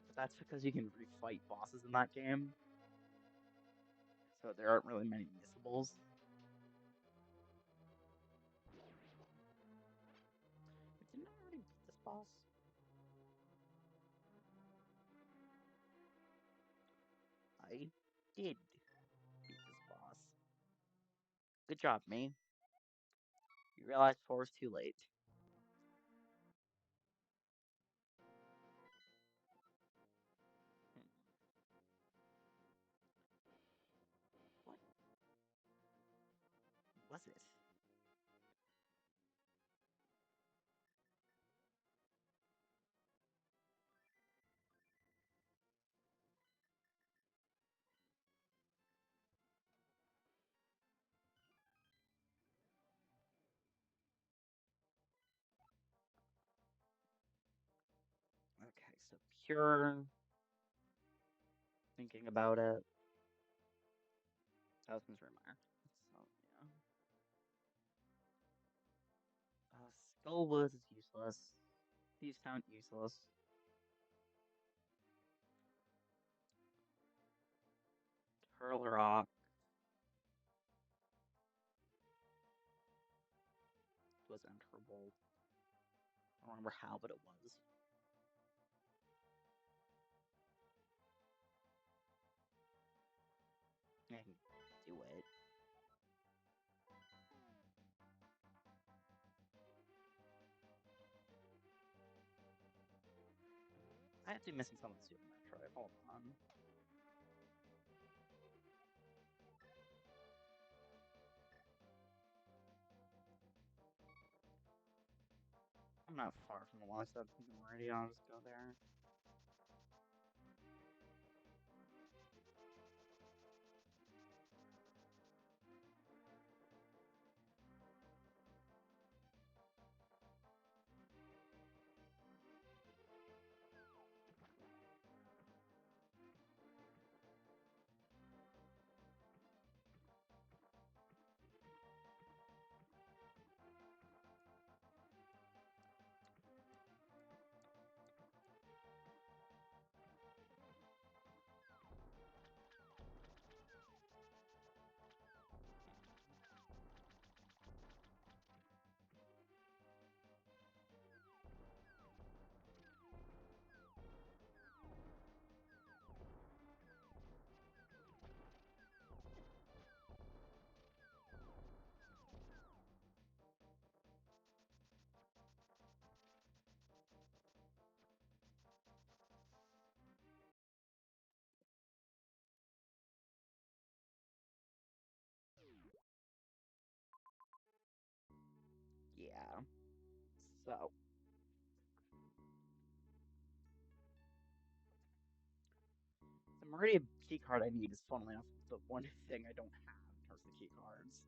But that's because you can refight bosses in that game. So there aren't really many missables. Didn't I already beat this boss? I did beat this boss. Good job, me. You realized 4 was too late. Hmm. What was it? Okay, so pure thinking about it. Talisman's Reminder. So, yeah. Skull Woods is useless. Thieves Town, useless. Turtle Rock was enterable. I don't remember how, but it was. I can do it. I have to be missing some of the Super Metroid. Hold on. I'm not far from the launch sub already. I'll just go there. Yeah. So, the Meridian keycard I need is, funnily enough, the one thing I don't have in terms of keycards.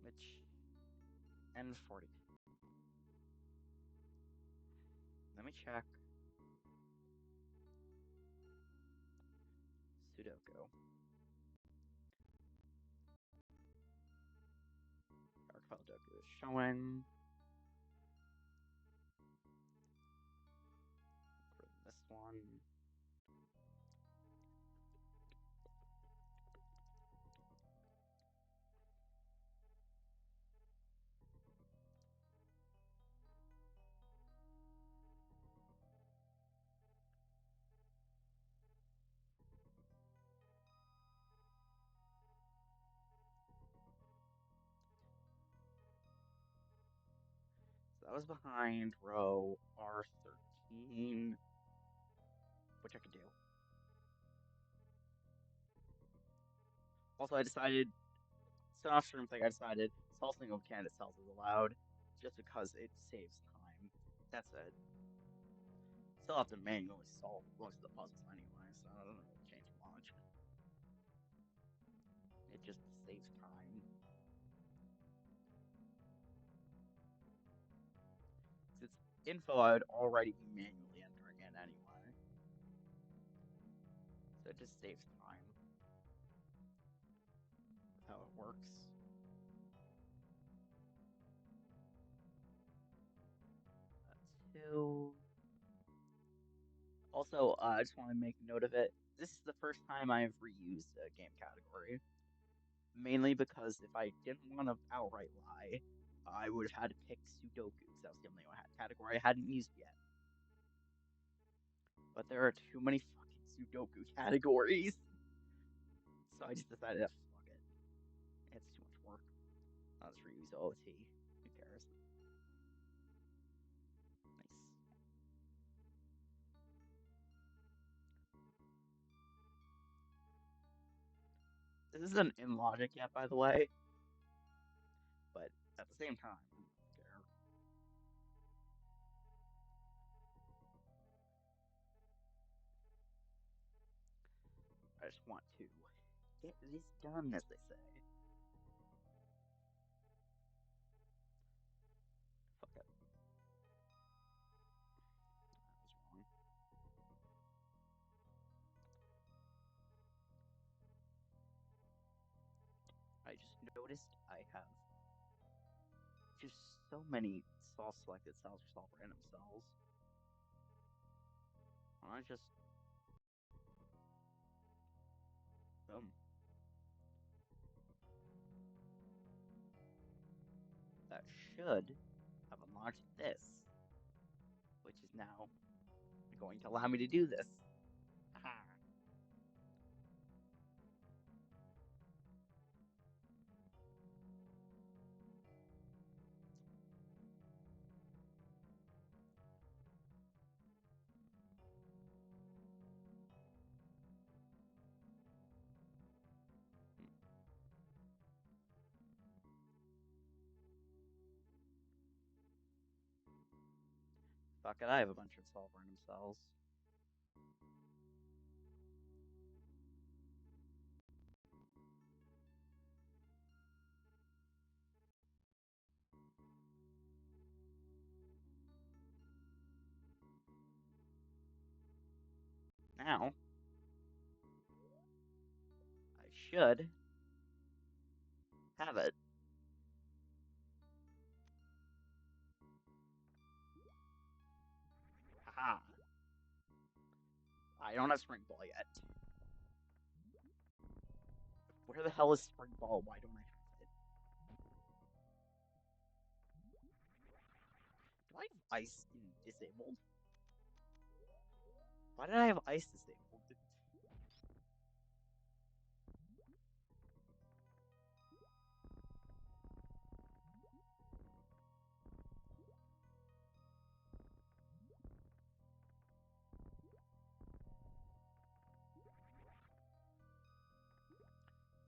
Which, N40. Let me check. Sudoku. Sudoku is showing. For this one. So that was behind row R13, which I could do. Also, I decided, so off stream thing, I decided salting of candidate cells is allowed, just because it saves time. That's it. Still have to manually solve most of the puzzles anyway, so it doesn't really change much. It just saves time. Since info I would already be manually entering in anyway. So it just saves time with how it works. Two. Also, I just want to make note of it. This is the first time I've reused a game category. Mainly because if I didn't want to outright lie, I would have had to pick Sudoku because that was the only category I hadn't used yet. But there are too many fucking Sudoku categories. So I just decided, fuck it. It's too much work. I'll just reuse OT. Who cares? Nice. This isn't in logic yet, by the way. But at the same time, I don't care. I just want to get this done, as they say. Fuck it. That was wrong. I just noticed I have just so many solve selected cells or solve random cells. I just that should have unlocked this, which is now going to allow me to do this. Aha. Fuck it, I have a bunch of solve random cells. Now, I should have it. Haha. I don't have Spring Ball yet. Where the hell is Spring Ball? Why don't I have it? Do I have Ice disabled? Why did I have Ice disabled?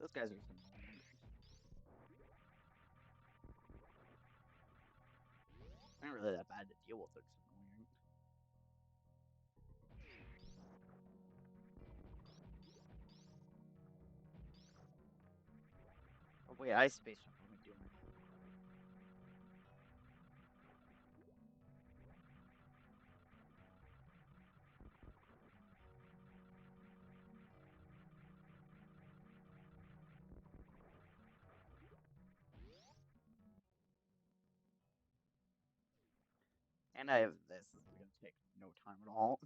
Those guys are annoying. They're not really that bad to deal with. They're just annoying. Oh wait, Ice Space Jump. What am I doing? And I have this. This is gonna take no time at all.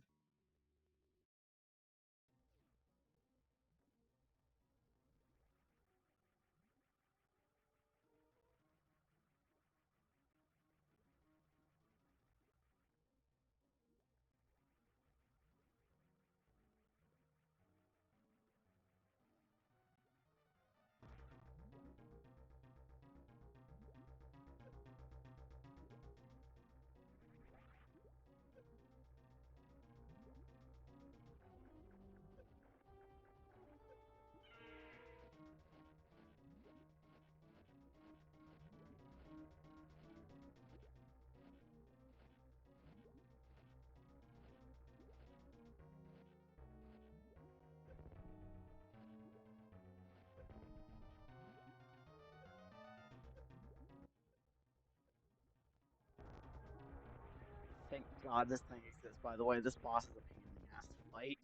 Thank God this thing exists, by the way. This boss is a pain in the ass to fight.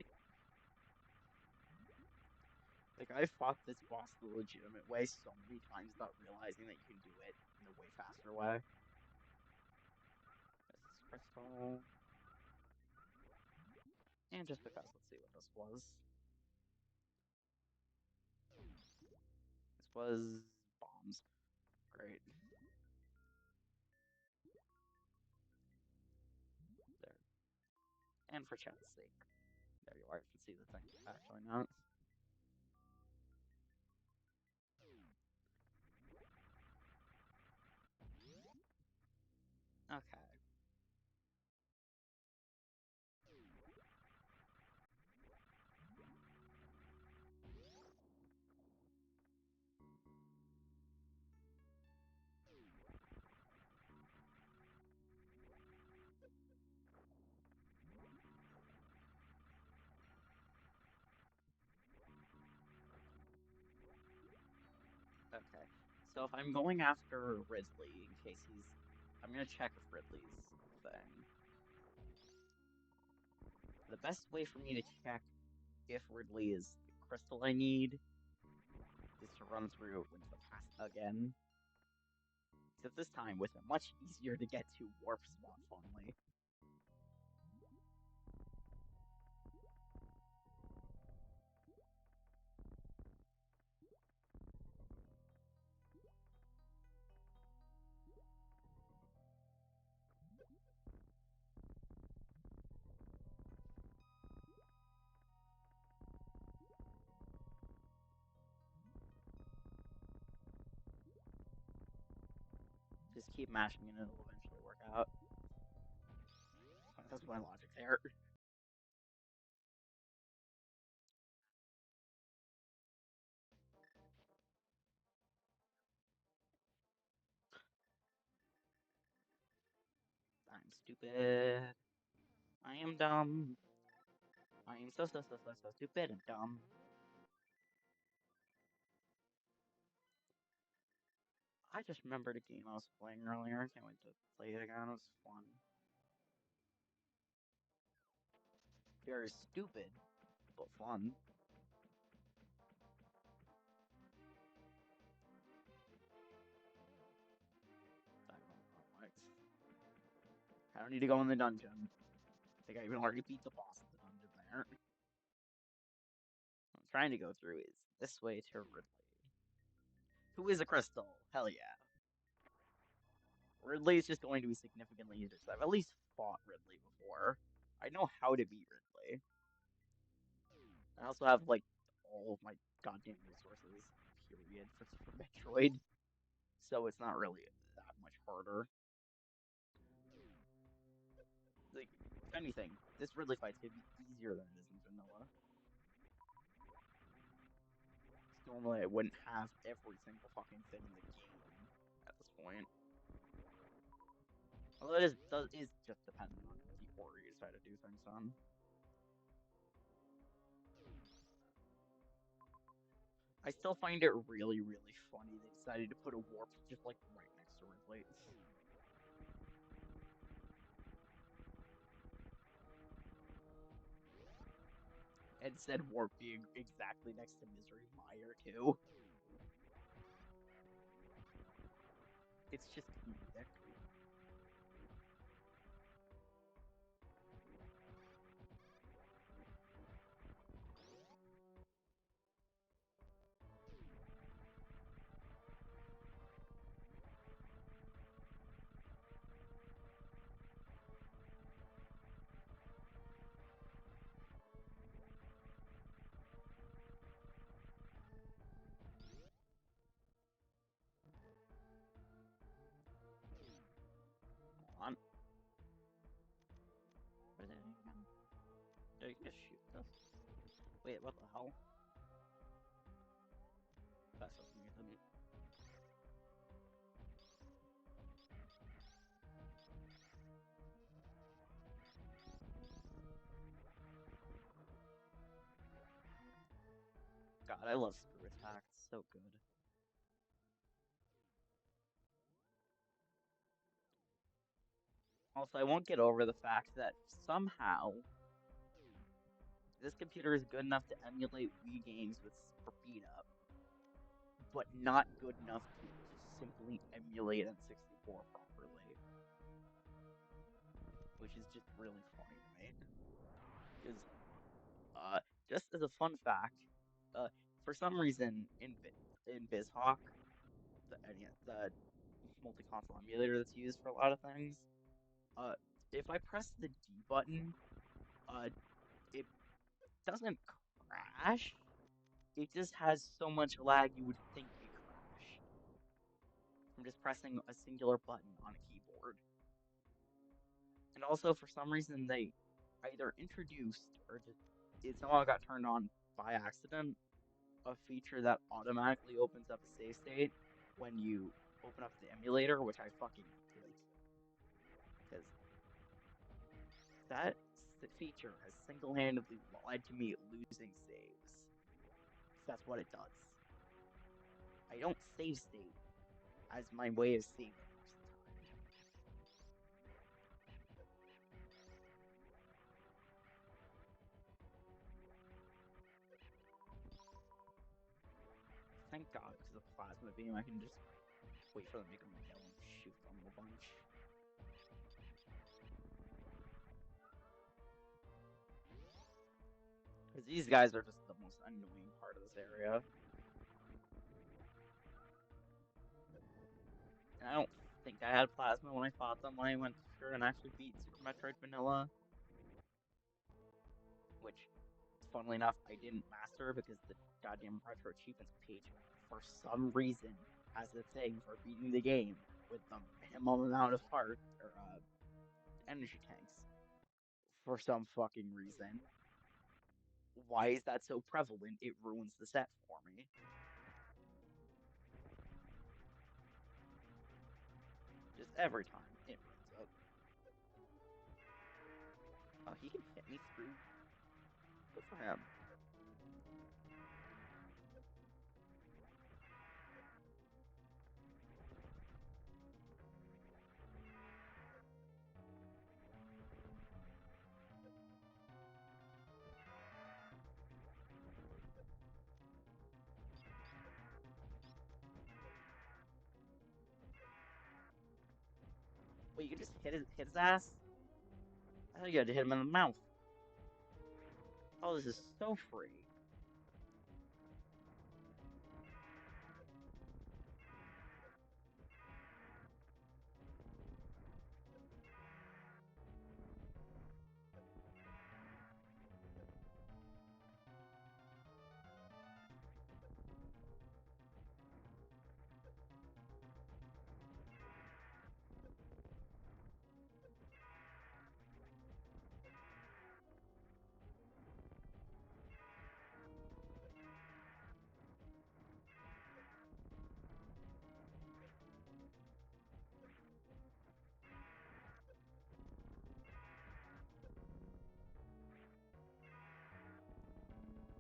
Like, I fought this boss the legitimate way so many times without realizing that you can do it in a way faster way. This is crystal. And just because, let's see what this was. This was bombs. Great. There. And for chat's sake. There you are. You can see the thing. Actually, not. Okay. Okay. So if I'm going after Ridley, in case he's... I'm gonna check if Ridley's a thing. The best way for me to check if Ridley is the crystal I need is to run through it into the past again. Except this time with a much easier to get to warp spot, funnily. Just keep mashing it and it'll eventually work out. That's my logic there. I'm stupid. I am dumb. I am so stupid and dumb. I just remembered a game I was playing earlier. I can't wait to play it again. It was fun. Very stupid, but fun. I don't need to go in the dungeon. I think I even already beat the boss of the dungeon there. What I'm trying to go through is this way to Ridley. Who is a crystal? Hell yeah. Ridley is just going to be significantly easier because I've at least fought Ridley before. I know how to beat Ridley. I also have, like, all of my goddamn resources, period, for Metroid. So it's not really that much harder. Like, if anything, this Ridley fight's gonna be easier than it is in vanilla. Normally I wouldn't have every single fucking thing in the game at this point. Although it is just dependent on the order you decide to do things on. I still find it really, really funny they decided to put a warp just like right next to Ridley. And said warp being exactly next to Misery Mire too. It's just comedic. Yeah, you can just shoot this. Wait, what the hell? That's so muted. God, I love screw attack. It's so good. Also, I won't get over the fact that somehow this computer is good enough to emulate Wii games with speed up, but not good enough to just simply emulate N64 properly, which is just really funny to me. Because, uh, just as a fun fact, uh, for some reason in BizHawk, the multi-console emulator that's used for a lot of things, uh, if I press the D button, uh, it doesn't crash. It just has so much lag you would think it crashed from just pressing a singular button on a keyboard. And also, for some reason, they either introduced or just it somehow got turned on by accident a feature that automatically opens up a save state when you open up the emulator, which I fucking hate because that feature has single-handedly led to me losing saves. That's what it does. I don't save state as my way of saving most of the time. Thank God, because of plasma beam, I can just wait for them to go yellow and shoot them a bunch. Because these guys are just the most annoying part of this area. And I don't think I had plasma when I fought them when I went through and actually beat Super Metroid Vanilla. Which, funnily enough, I didn't master because the goddamn retro achievements page, for some reason, has a thing for beating the game with the minimum amount of heart or energy tanks. For some fucking reason. Why is that so prevalent? It ruins the set for me. Just every time, it ruins it. Oh, he can hit me through. Good for him. Wait, you can just hit his ass? I thought you had to hit him in the mouth. Oh, this is so free.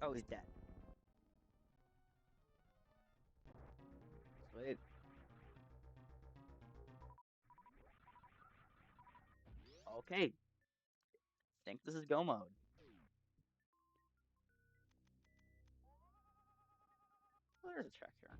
Oh, he's dead. Sweet. Okay. Think this is go mode. Oh, there's a check here.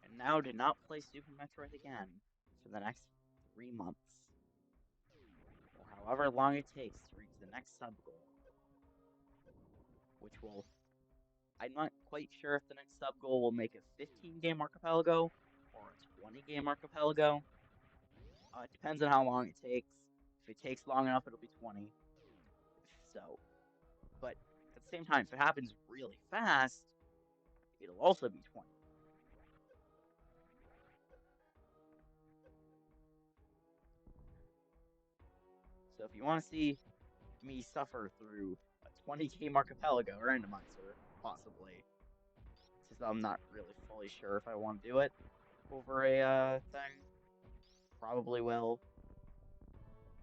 And now do not play Super Metroid again for the next 3 months. Or however long it takes to reach the next sub goal. Which will. I'm not quite sure if the next sub goal will make a 15 game archipelago or a 20 game archipelago. It depends on how long it takes. If it takes long enough, it'll be 20. So, but at the same time, if it happens really fast, it'll also be 20. So if you want to see me suffer through a 20k archipelago randomizer, possibly, since I'm not really fully sure if I want to do it over a thing, probably will,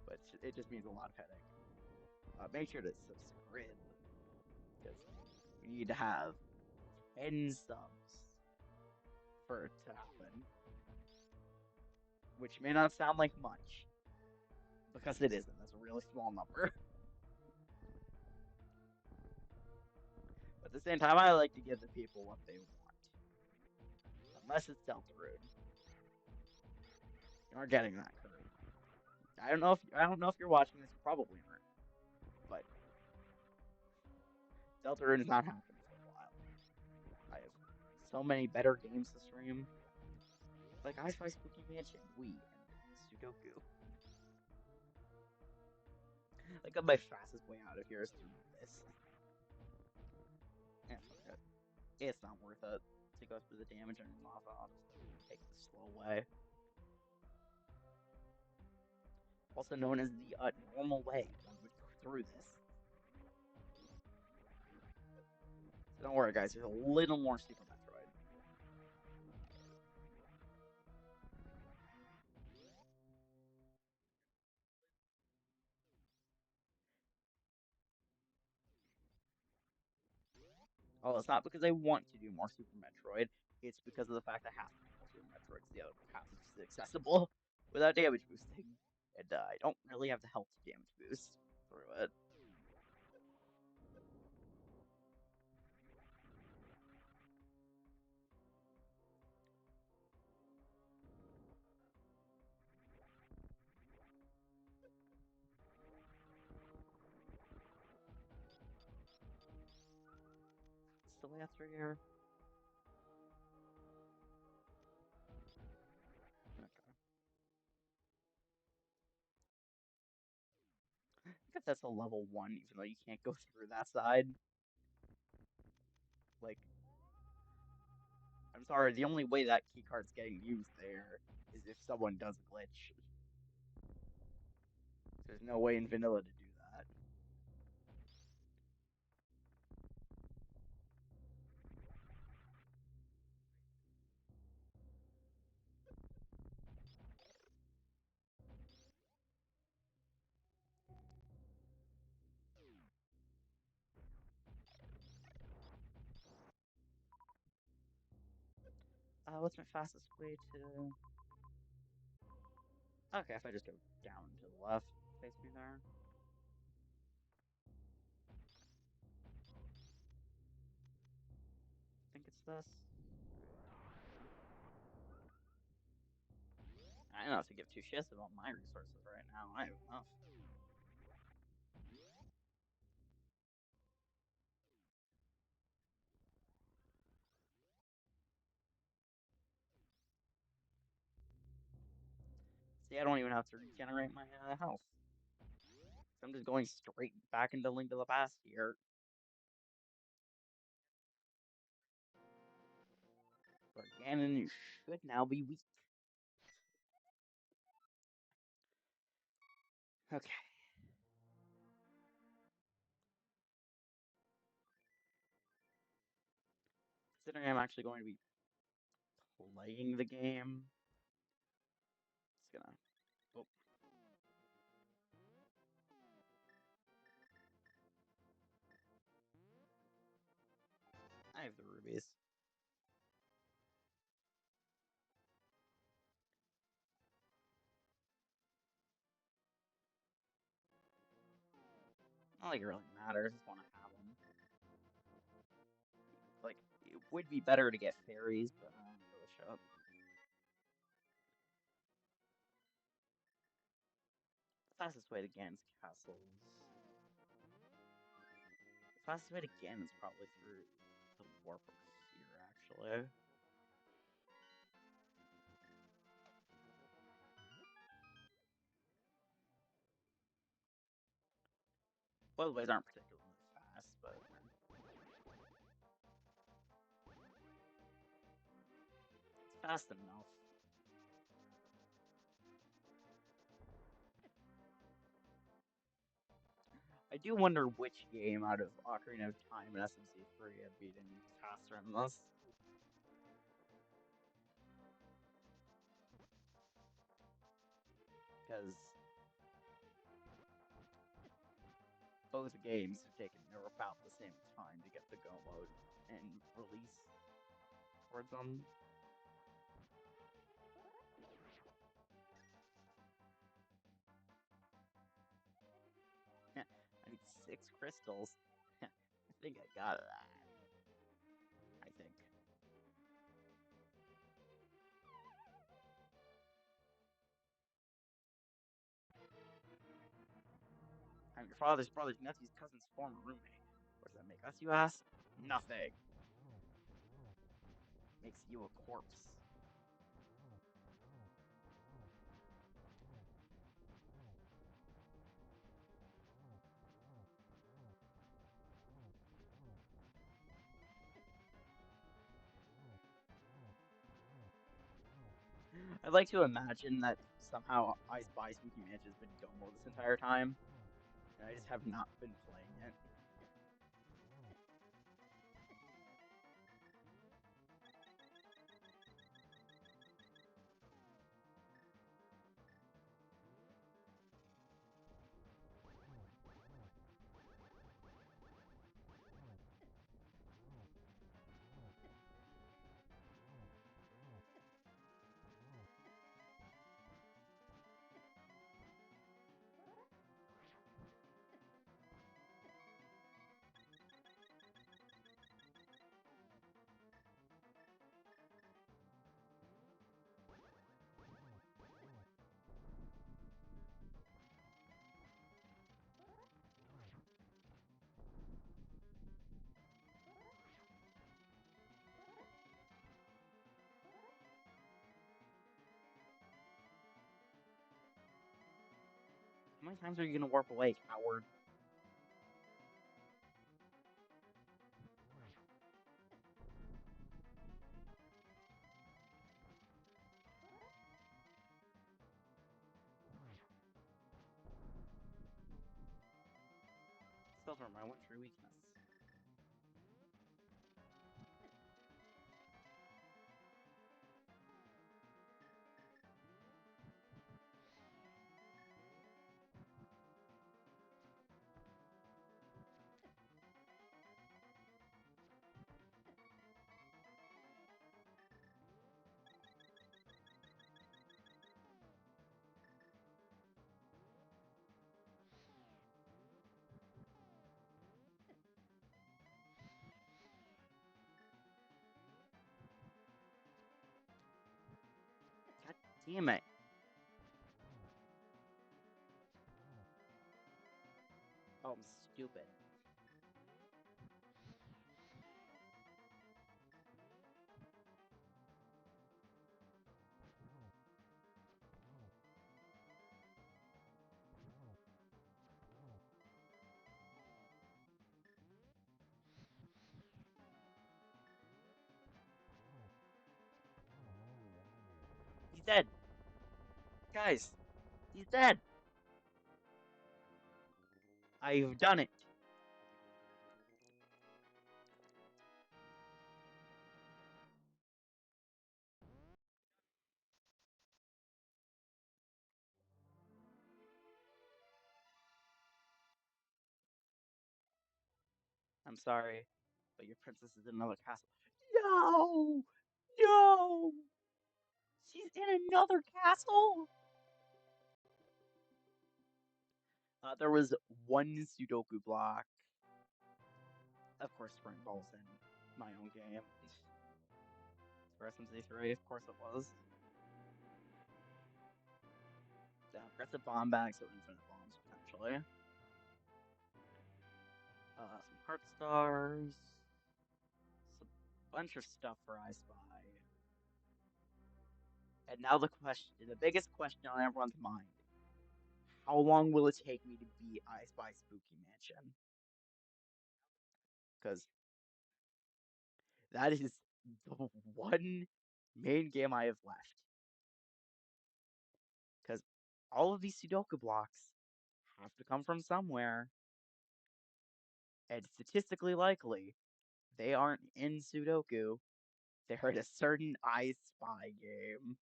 but it just means a lot of headache. Make sure to subscribe, because we need to have 10 subs for it to happen, which may not sound like much, because it isn't. That's a really small number. But at the same time, I like to give the people what they want. Unless it's Deltarune. You aren't getting that, Kurt. I don't know if you're watching this, you probably aren't. But Deltarune is not happening for a while. I have so many better games to stream. Like I Spy Spooky Mansion, Wii, and Sudoku. Like my fastest way out of here is through this. Yeah, fuck it. It's not worth it to go through the damage and off. I'll just take the slow way. Also known as the normal way one would go through this. So don't worry, guys. There's a little more Super Metroid. Oh, it's not because I want to do more Super Metroid. It's because of the fact I have to do more Super Metroid. The other path is just accessible without damage boosting, and I don't really have the health to damage boost through it. It's the way after here. Okay. I guess that's a level 1, even though you can't go through that side. Like, I'm sorry, the only way that keycard's getting used there is if someone does a glitch. There's no way in vanilla to do that. What's my fastest way to... Okay, if I just go down to the left, face me there. I think it's this. I don't have to give two shits about my resources right now. I have enough. See, I don't even have to regenerate my health. I'm just going straight back into Link to the Past here. But Ganon, you should now be weak. Okay. Considering I'm actually going to be playing the game, it's gonna... Oh. I have the rubies. Not like it really matters, I just want to have them. Like, it would be better to get fairies, but I don't give a shit. The fastest way to Ganon's castles... The fastest way to Ganon is probably through the warp over here, actually. Spoilways aren't particularly fast, but it's fast enough. I do wonder which game out of Ocarina of Time and SMC3 I've beaten faster than this. Because both games have taken about the same time to get the go mode and release towards them. I need 6 crystals. I think I got that. I think. I'm your father's brother's nephew's cousin's former roommate. What does that make us, you ask? Nothing. Makes you a corpse. I'd like to imagine that somehow I Spy Spooky Mansion has been Domo this entire time, and I just have not been playing it. How many times are you gonna warp away, coward? Silver, my one true weakness. God damn it. Oh, I'm stupid. He's dead. Guys, he's dead. I've done it. I'm sorry, but your princess is in another castle. No! No! She's in another castle? There was one Sudoku block. Of course, Spring Ball's in my own game. For SMC3, of course it was. Aggressive bomb bags, so infinite bombs, potentially. Some heart stars. Some bunch of stuff for I Spy. And now the question, the biggest question on everyone's mind. how long will it take me to beat I Spy Spooky Mansion? Because that is the one main game I have left. Because all of these Sudoku blocks have to come from somewhere, and statistically likely, they aren't in Sudoku. They're in a certain I Spy game.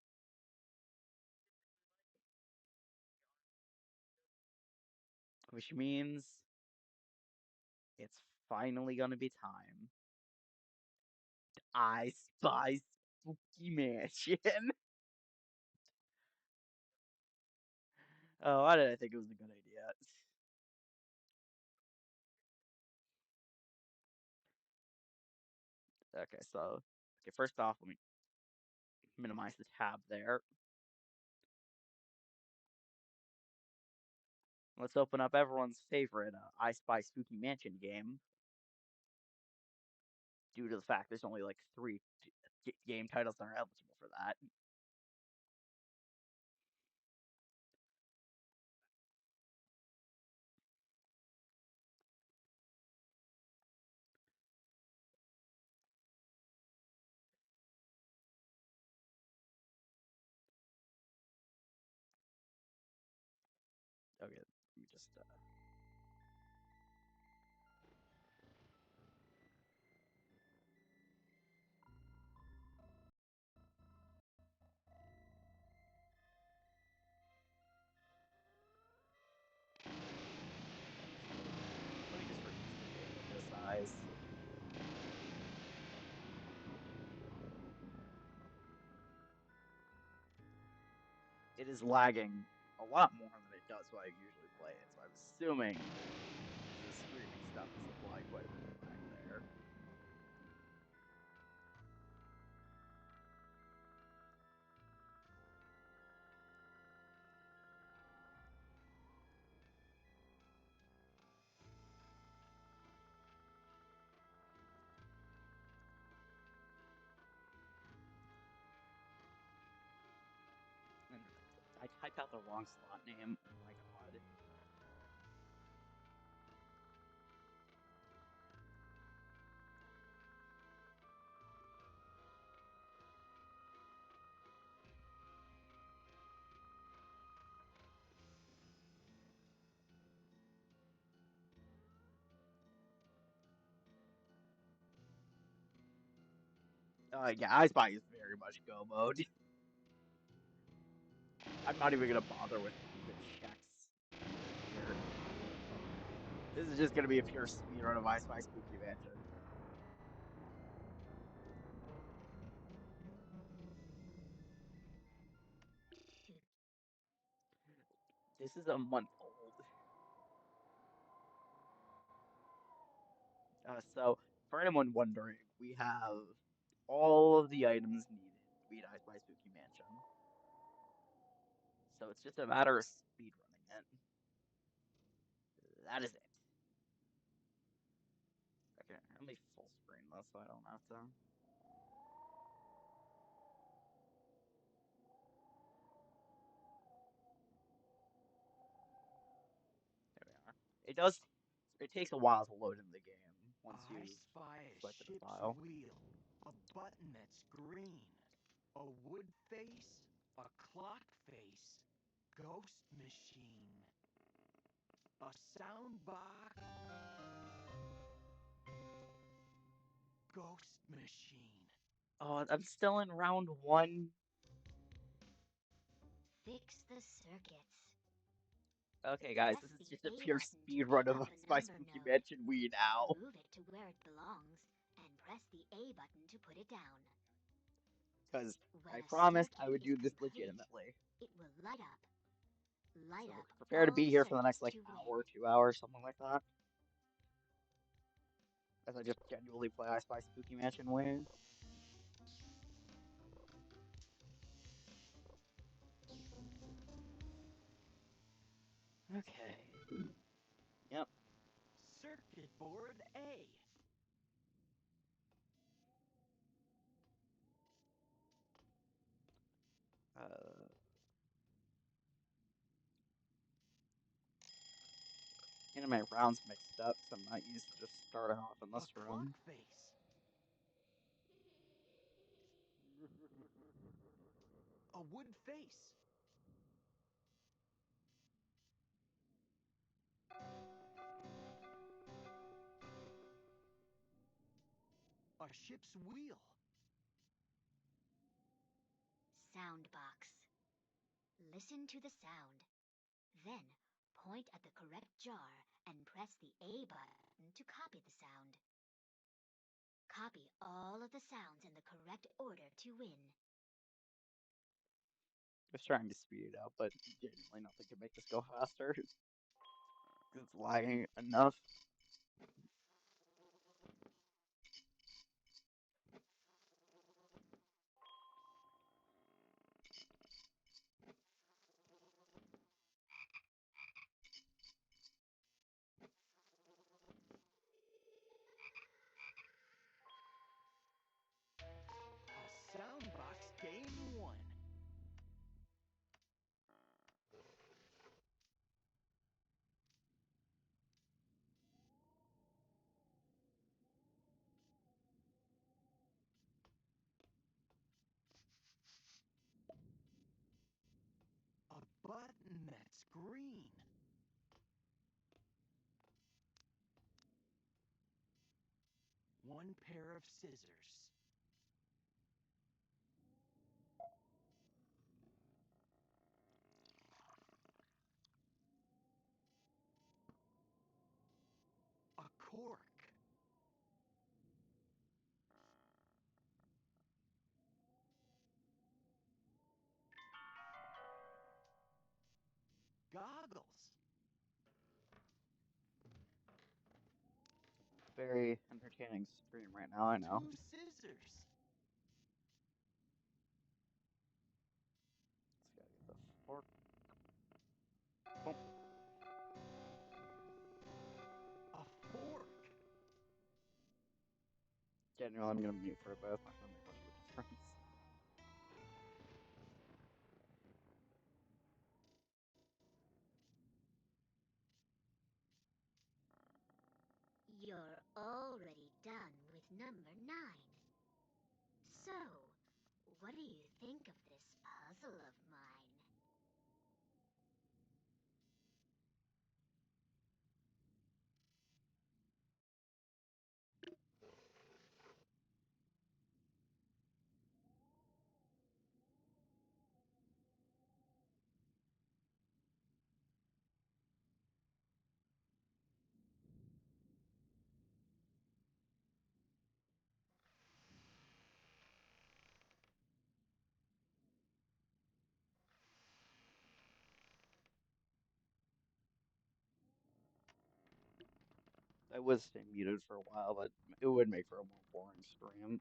Which means it's finally gonna be time. I Spy Spooky Mansion. Oh, why did I think it was a good idea? Okay, so first off, let me minimize the tab there. Let's open up everyone's favorite I Spy Spooky Mansion game. Due to the fact there's only like three game titles that are eligible for that. Okay, let me just. Let me just reduce the game window size. It is lagging a lot more than it does when I usually play it, so I'm assuming the screaming stuff is applying quite a bit of lag there. And I typed out the wrong slot name. Oh my god. Yeah, I Spy is very much go mode. I'm not even gonna bother with the checks here. This is just gonna be a pure speedrun of I Spy Spooky Mansion. This is a month old. So, for anyone wondering, we have all of the items needed to beat I Spy Spooky Mansion. So it's just a matter of speedrunning it. That is it. Okay, let me full screen this so I don't have to. There we are. It does. It takes a while to load in the game once you I spy a selected the ship's file. wheel, a button that's green, a wood face, a clock face, ghost machine, a sound box, ghost machine. Oh, I'm still in round one. Fix the circuits. Okay, guys, Press this is the just a A pure button to speedrun pick of up a My number Spooky node. Mansion Wii now. Move it to where it belongs, and press the A button to put it down. Because When I a promised I circuit would is do this complete, legitimately. it will light up. Light So up prepare to all be the here for the next, circuits like, to hour, win. 2 hours, something like that. As I just genuinely play I Spy Spooky Mansion Wii. Okay. Yep. Circuit board A. Uh, getting my rounds mixed up because I'm not used to just starting off in A this clock room. face. A wood face. A ship's wheel. Sound box. Listen to the sound. Then point at the correct jar and press the A button to copy the sound. Copy all of the sounds in the correct order to win. I was trying to speed it up, but genuinely nothing can make this go faster. It's lagging enough. A sound box game 1. A button that's green. One pair of scissors. A cork. Goggles. Very entertaining stream right now, I know. 2 scissors. Just gotta get the fork. Boom. A fork. Genuinely, I'm gonna mute for a bit. It's not gonna make much of a difference. You're already done with number 9. So, what do you think of this puzzle of mine? I would stay muted for a while, but it would make for a more boring stream.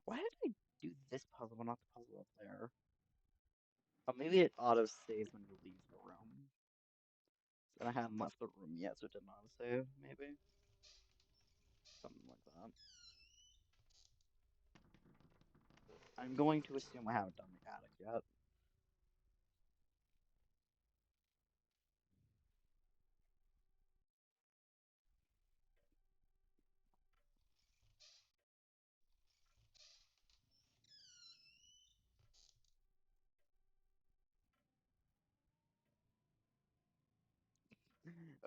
Why did I do this puzzle but not the puzzle up there? Oh, maybe it auto saves when you leave the room. And I hadn't left the room yet, so it didn't auto save. Maybe something like that. I'm going to assume I haven't done the attic yet.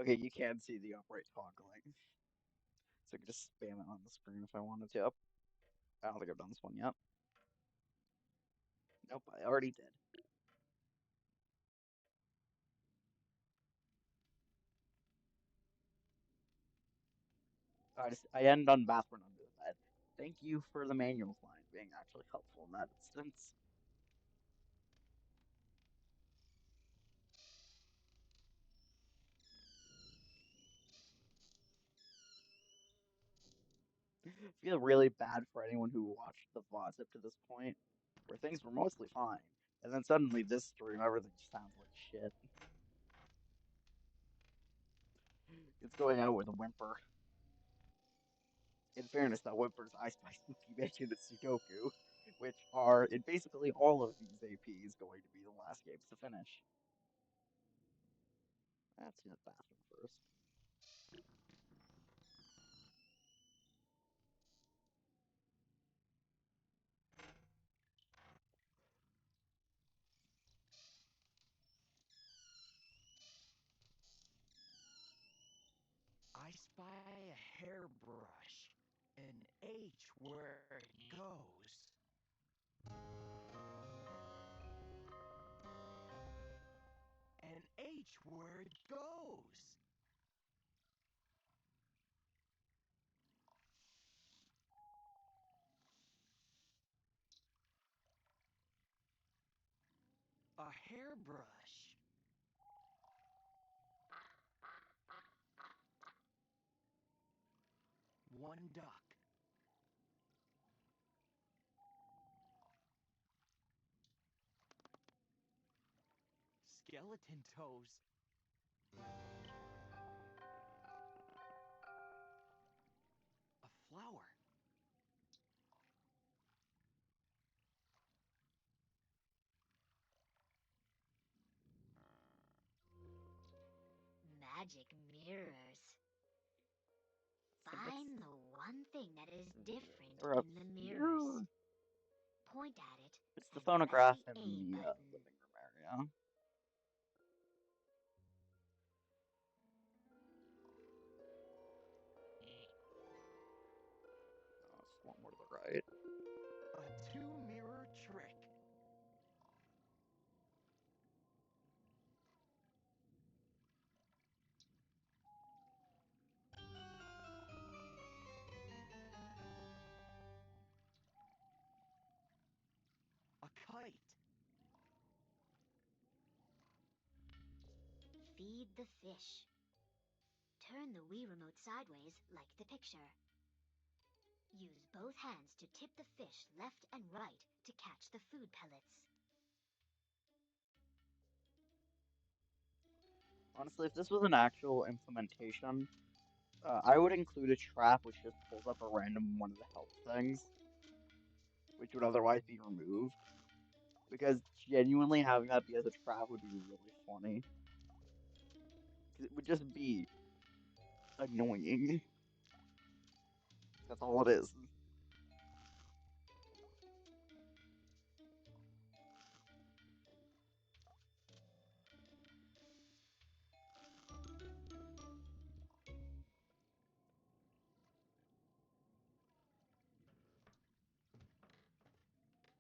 Okay, you can see the upright toggling. So I could just spam it on the screen if I wanted to. I don't think I've done this one yet. Nope, I already did. I end on bathroom under the bed. Thank you for the manuals line being actually helpful in that instance. I feel really bad for anyone who watched the VODs up to this point, where things were mostly fine, and then suddenly this stream, everything sounds like shit. It's going out with a whimper. In fairness, that whimper is I Spy Spooky Mansion at Sudoku. which are in basically all of these APs going to be the last games to finish. Let's hit the bathroom first. I spy a hairbrush. An H where it goes. An H where it goes. A hairbrush. One duck. Skeleton toes. A flower. Magic mirrors. I think Find the one thing that is different they're up in the mirrors. here. Point at it It's the and press phonograph the in A the button. living room area. Oh, it's one more to the right. A two-mirror trick. A kite. Feed the fish. Turn the Wii remote sideways like the picture. Use both hands to tip the fish left and right to catch the food pellets. Honestly, if this was an actual implementation, I would include a trap which just pulls up a random one of the health things, which would otherwise be removed. Because genuinely having that be as a trap would be really funny. Because it would just be annoying. That's all it is.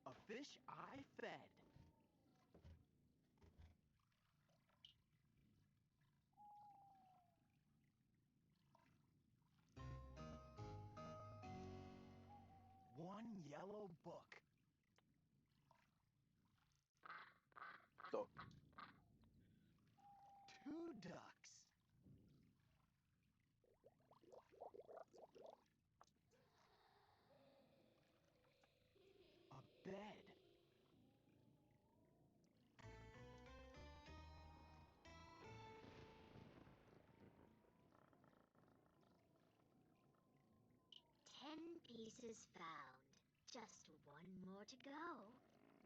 A fish I fed. One yellow book. So, Two ducks. A bed. 10 pieces found. Just one more to go.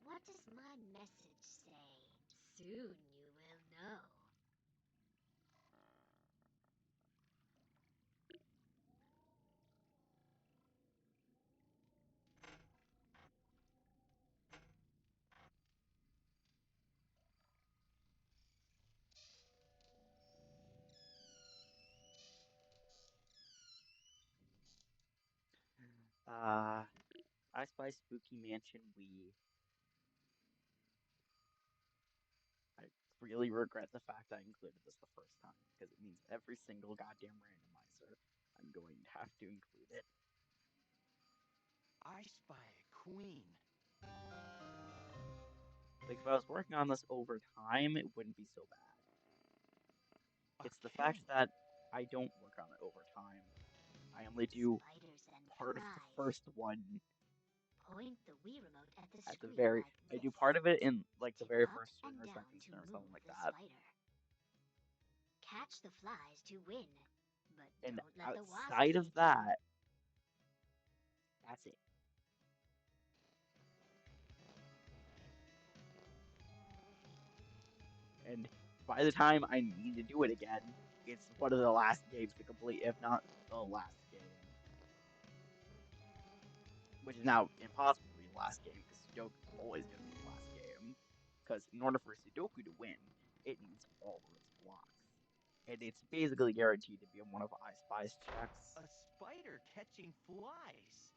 What does my message say? Soon you will know. uh, I Spy Spooky Mansion Wii. I really regret the fact I included this the first time, because it means every single goddamn randomizer I'm going to have to include it. I spy a queen. Like, if I was working on this over time, it wouldn't be so bad. A It's the fact king. that I don't work on it over time. I only do Spiders and part of the flies. first one Point the Wii remote at the at the screen very. like I do this. part of it in like the Tip very up first screen and or down second to screen or something move like the that. spider. Catch the flies to win, but And don't let the wasps outside of get you. that, that's it. And by the time I need to do it again, it's one of the last games to complete, if not the last game. Which is now impossible to be the last game, because Sudoku is always going to be the last game. Because in order for Sudoku to win, it needs all of its blocks. And it's basically guaranteed to be in one of I Spy's checks. A spider catching flies.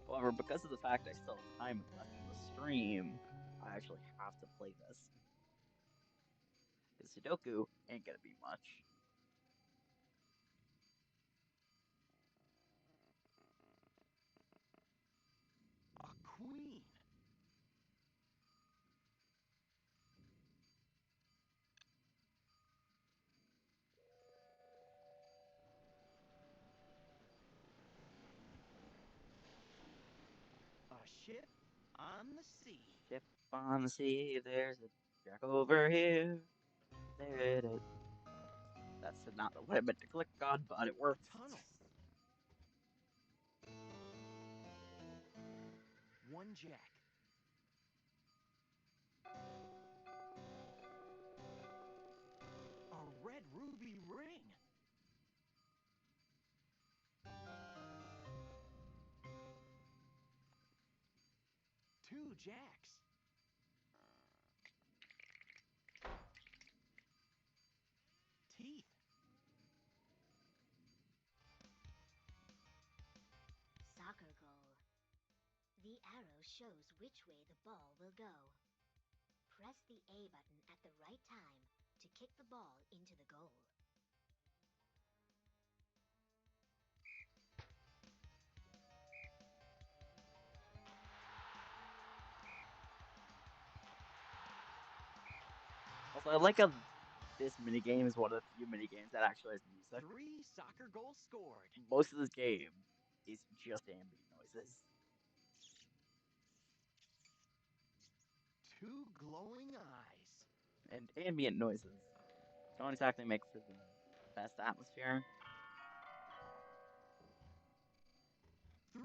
However, because of the fact I still have time left in the stream, I actually have to play this. Because Sudoku ain't gonna be much. A queen. A ship on the sea. Ship on the sea, there's a jack over here. There it is. That's not what I meant to click on, but it worked. A tunnel. One jack. A red ruby ring. Two jacks. Teeth. Soccer goal. The arrow shows which way the ball will go. Press the A button at the right time to kick the ball into the goal. Also, I like how this minigame is one of the few minigames that actually has music. 3 soccer goals scored. Most of this game is just ambient noises. 2 glowing eyes. And ambient noises don't exactly make for the best atmosphere. 3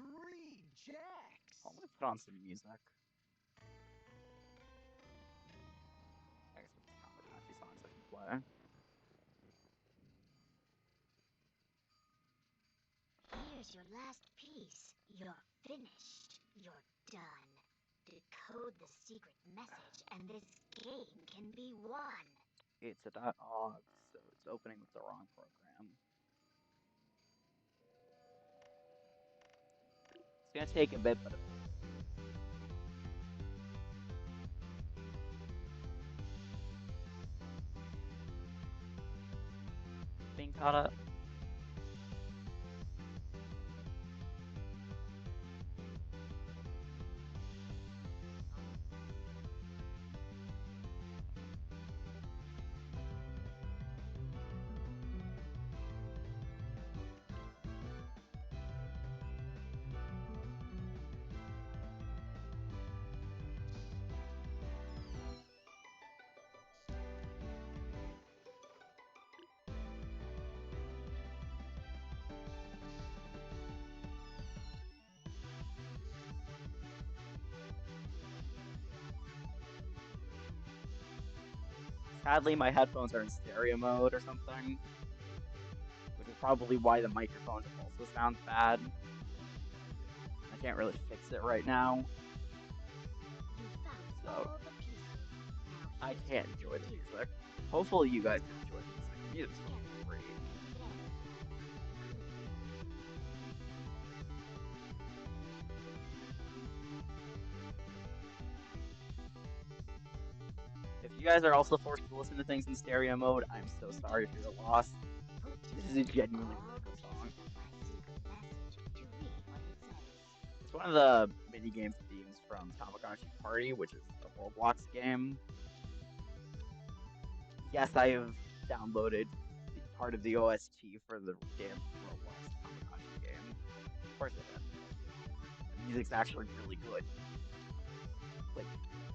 jacks. I'm gonna put on some music. I guess it's Tamagotchi songs I can play. Here's your last piece. You're finished. You're done. Decode the secret message, and this game can be won. It's a .ogg, so it's opening with the wrong program. It's gonna take a bit, but it will. Being caught up. Sadly, my headphones are in stereo mode or something, which is probably why the microphone also sounds bad. I can't really fix it right now, You found so all the pieces. Now I here's can't what enjoy you the do. music. Hopefully, you guys can enjoy the music. The music's Together. fucking great. If you guys are also forced to listen to things in stereo mode, I'm so sorry for your loss. Put This is a together genuinely all really the good song. pieces of my secret message to read what it says. It's one of the minigames themes from Tamagotchi Party, which is a Roblox game. Yes, I have downloaded part of the OST for the damn Roblox Tamagotchi game. Of course I did. The music's actually really good. Like,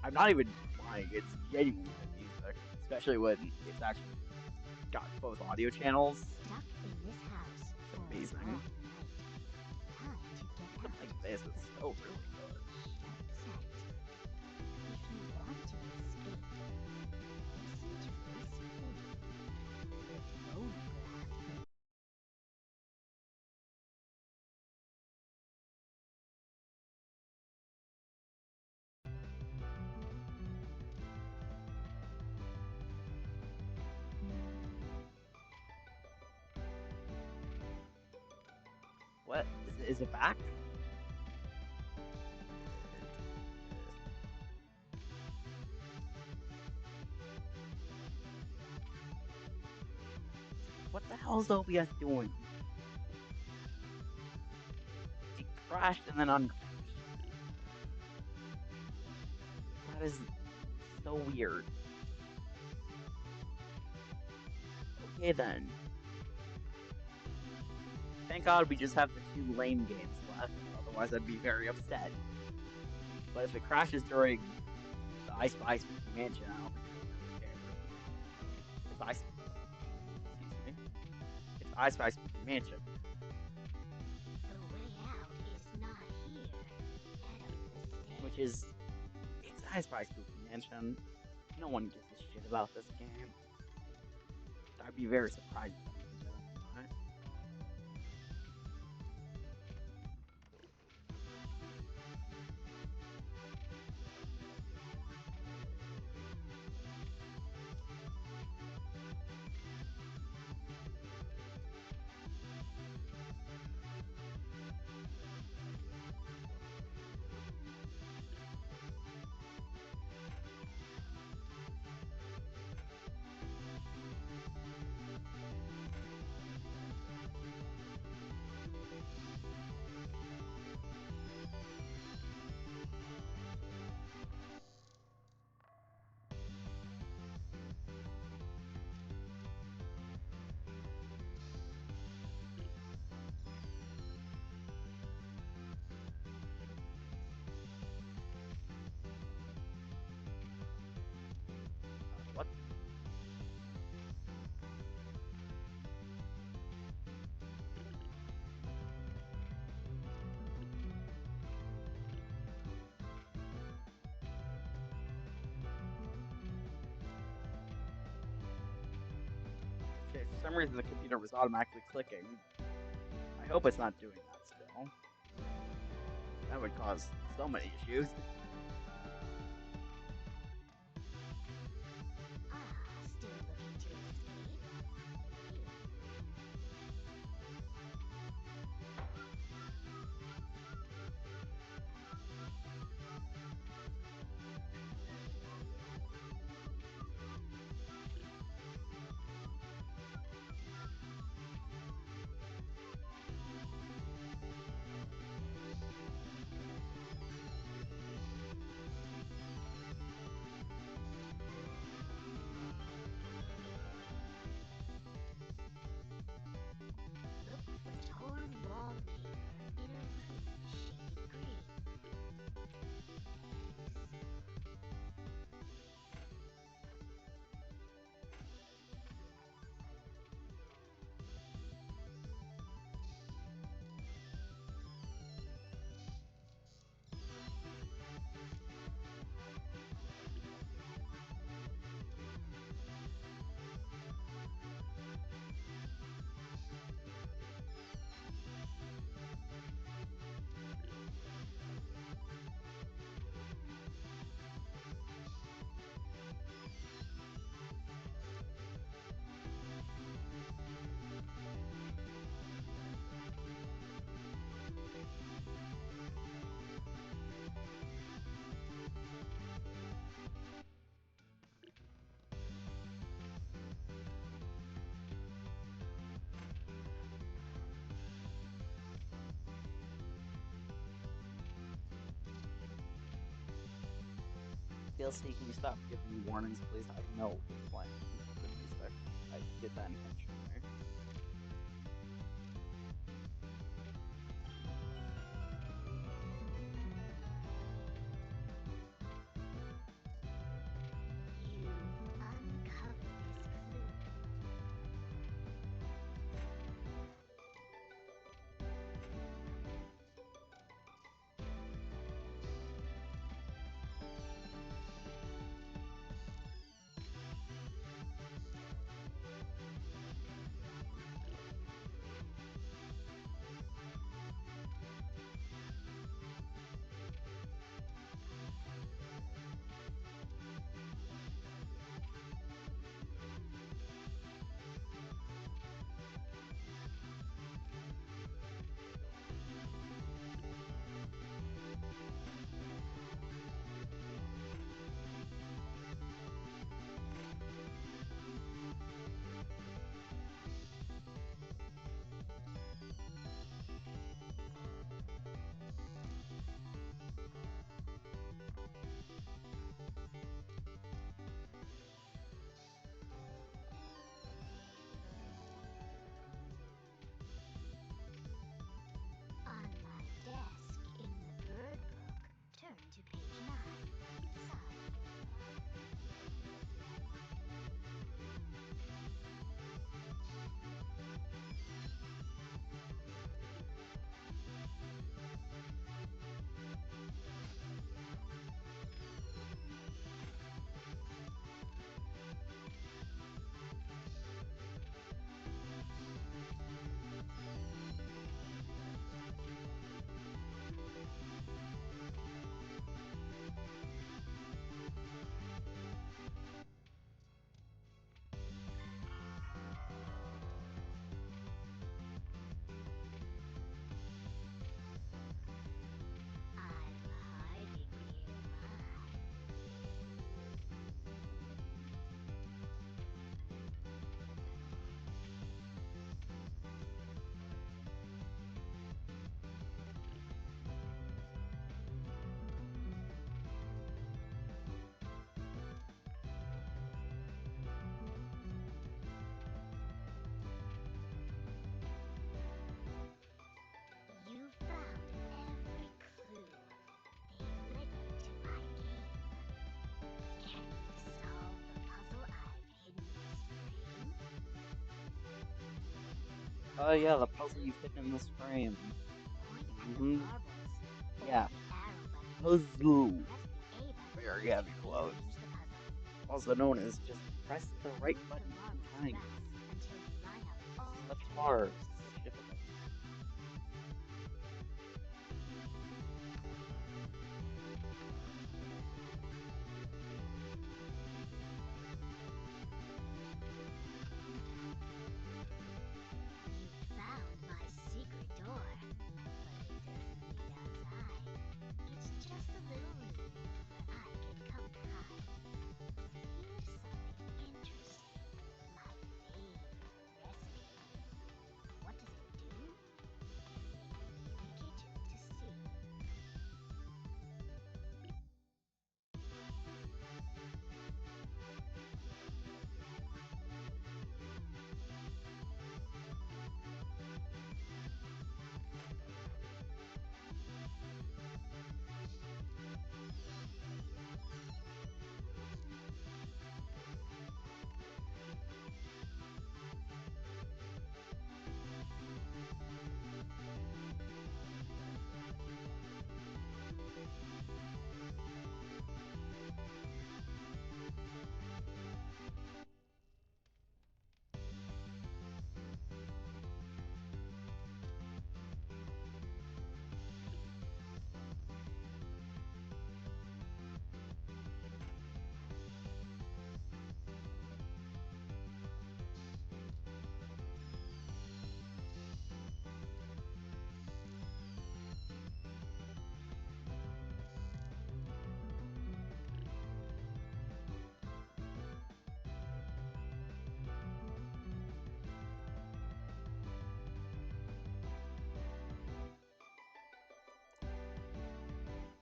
I'm not even lying, it's genuinely good music. Especially when it's actually got both audio channels. Stuck in this house It's for a amazing. long night. Time to get Even out. like this, it's but still really good. shut tight. Is it back? What the hell is OBS doing? It crashed and then uncrashed. That is so weird. Okay then. Thank God we just have the two lame games left, otherwise I'd be very upset. But if it crashes during the I Spy Spooky Mansion, I don't think I would really care. It's excuse me. It's I Spy Spooky Mansion, The way out is not here. Head up the which stairs. is it's I Spy Spooky Mansion. No one gives a shit about this game. I'd be very surprised if anyone did anyway. What? Okay, for some reason the computer was automatically clicking. I hope it's not doing that still. That would cause so many issues. Still looking to escape? Here. Look for torn wallpaper in a room shaded green. DLC, can you stop giving me warnings, please? I know you're playing the music. I did that intentionally. You've uncovered this clue. Oh yeah, the puzzle you've hidden in this frame. Point at the Mm-hmm. marbles, Yeah. hold the arrow button, and Puzzle. press the A button Very to heavy rearrange quotes. the puzzle. Also known as just press the right Move the button two marbles times. around until you line up all Such 10 hard, posts. such difficulty. You found my secret door, but it doesn't lead outside. It's just a little room where I can come to hide. Here's something interesting. My favorite recipe. What does it do? Take me in the kitchen to see.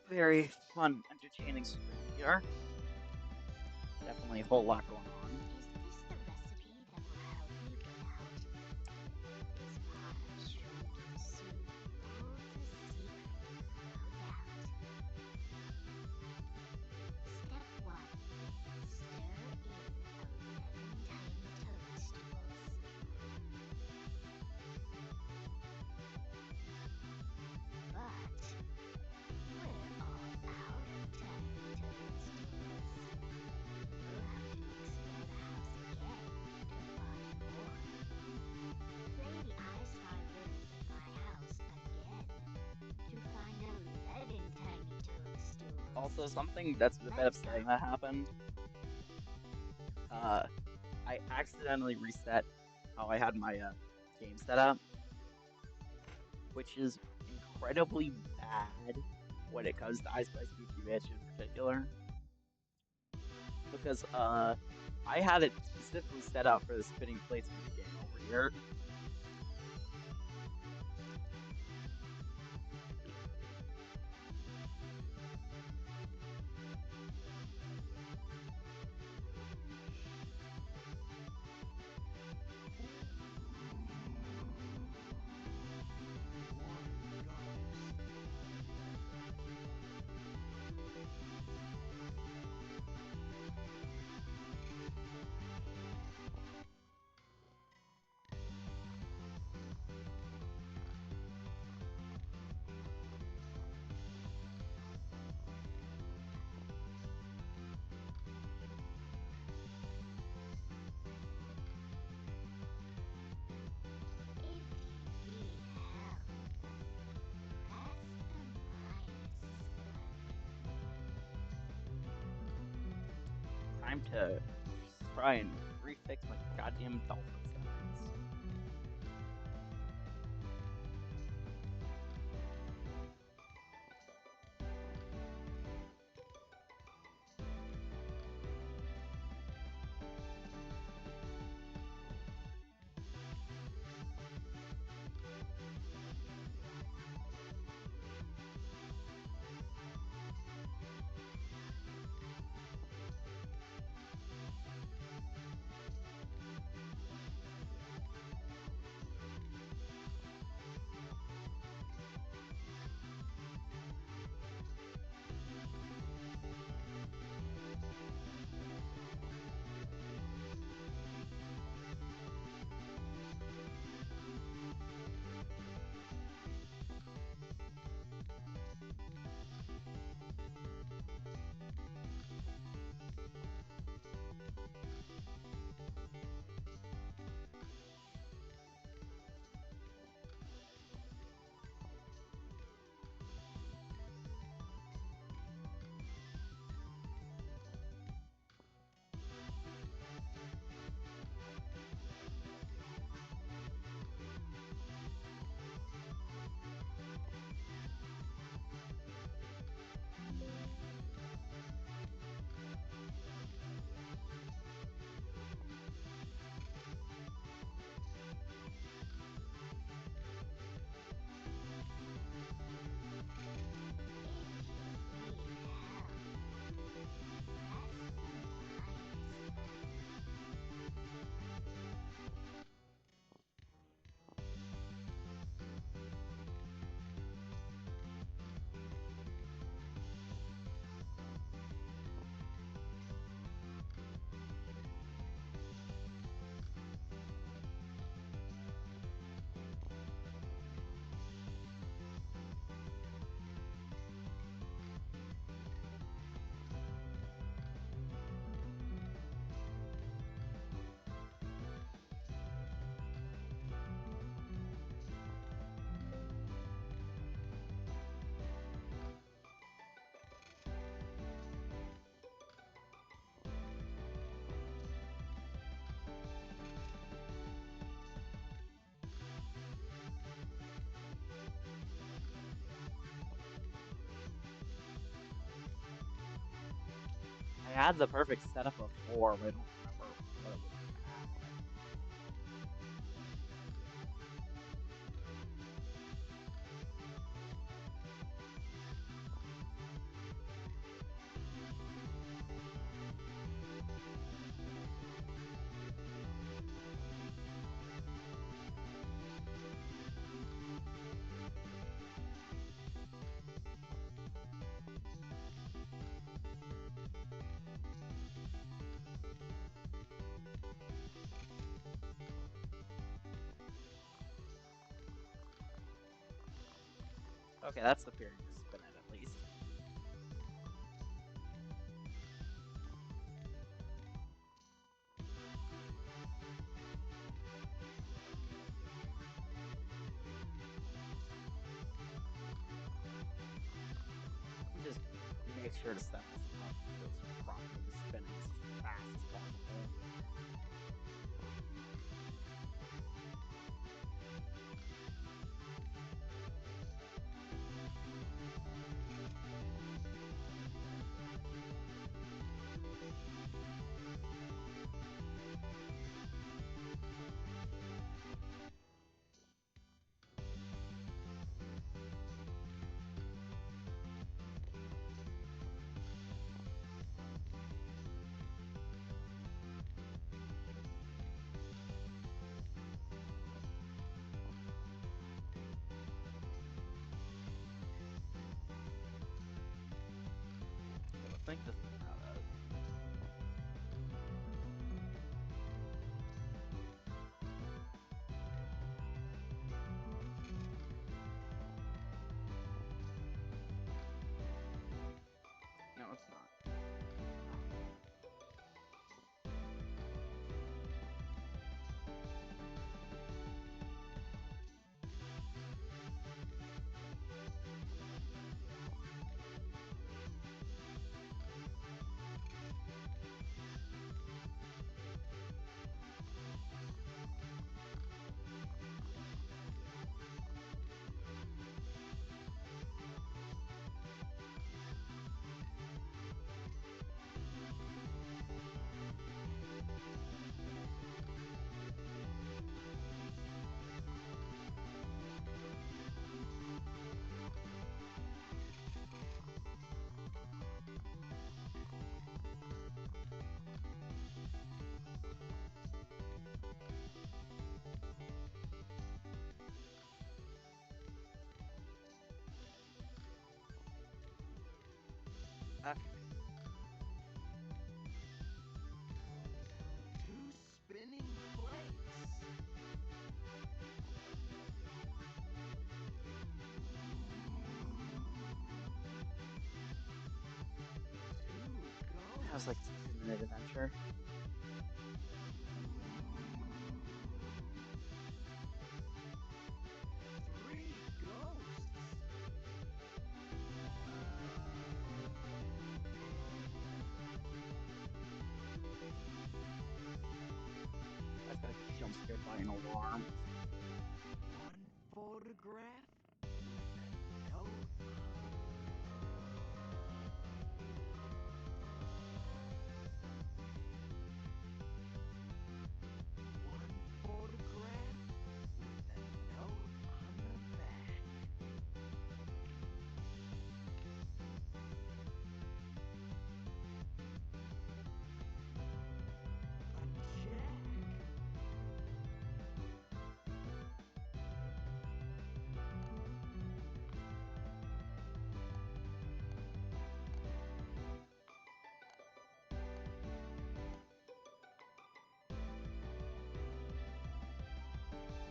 Very fun, entertaining stream here. Definitely a whole lot going on. Is this the recipe that will help you get out? This pot of shrinking soup holds a secret, no doubt. Step 1. Stir in 11 tiny toadstools. But we're all out of tiny toadstools. We'll have to explore the house again to find more. Play the I Spy riddle in my house again to find 11 tiny Also, toadstools. something that's a bit Let's go. upsetting that happened. Uh, I accidentally reset how I had my game set up, which is incredibly bad when it comes to I Spy Spooky Bitch in particular. Because I had it specifically set up for the spinning plates minigame over here. One ghost. If you need help, press the minus Time to try and refix my goddamn dolphin settings. had the perfect setup of 4, but I don't remember what it was bad. Okay, that's the period to spin it, at least. Let me just make sure to set this up so it's properly spinning as fast as possible. So I think this is about it. No, it's not. Okay. Two spinning plates. Two That was like ghosts. a 2-minute adventure. Three ghosts. I just got jump scared by an alarm. One photograph with a note on. One photograph with a note on the back. A check.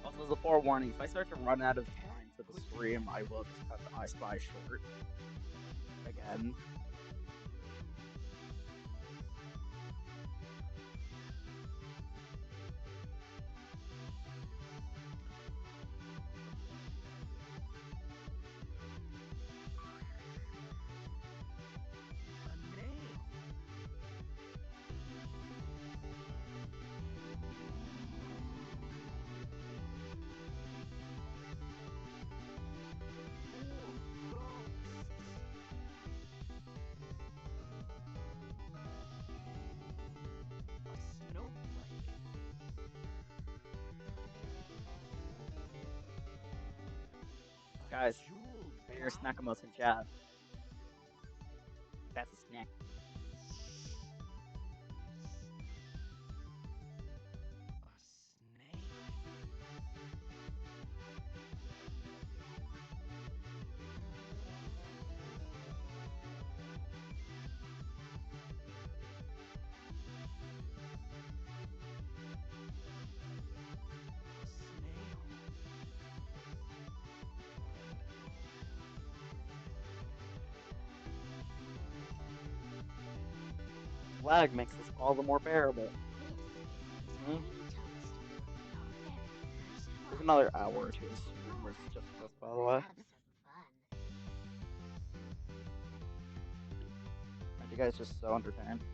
Also, as a forewarning, if I start to run out of Cat time for the stream, I pussycat. will just cut the I Spy short again. A nail. Four ghosts. Guys, jeweled I hear diamond. Snackamouse in chat. That's a snack. A snake. A snail. Lag makes this all the more bearable. This is a Hmm? tiny toast, our very first There's find. another hour or two of stream where it's just this, by the way. Have some fun. Aren't you guys just so entertained?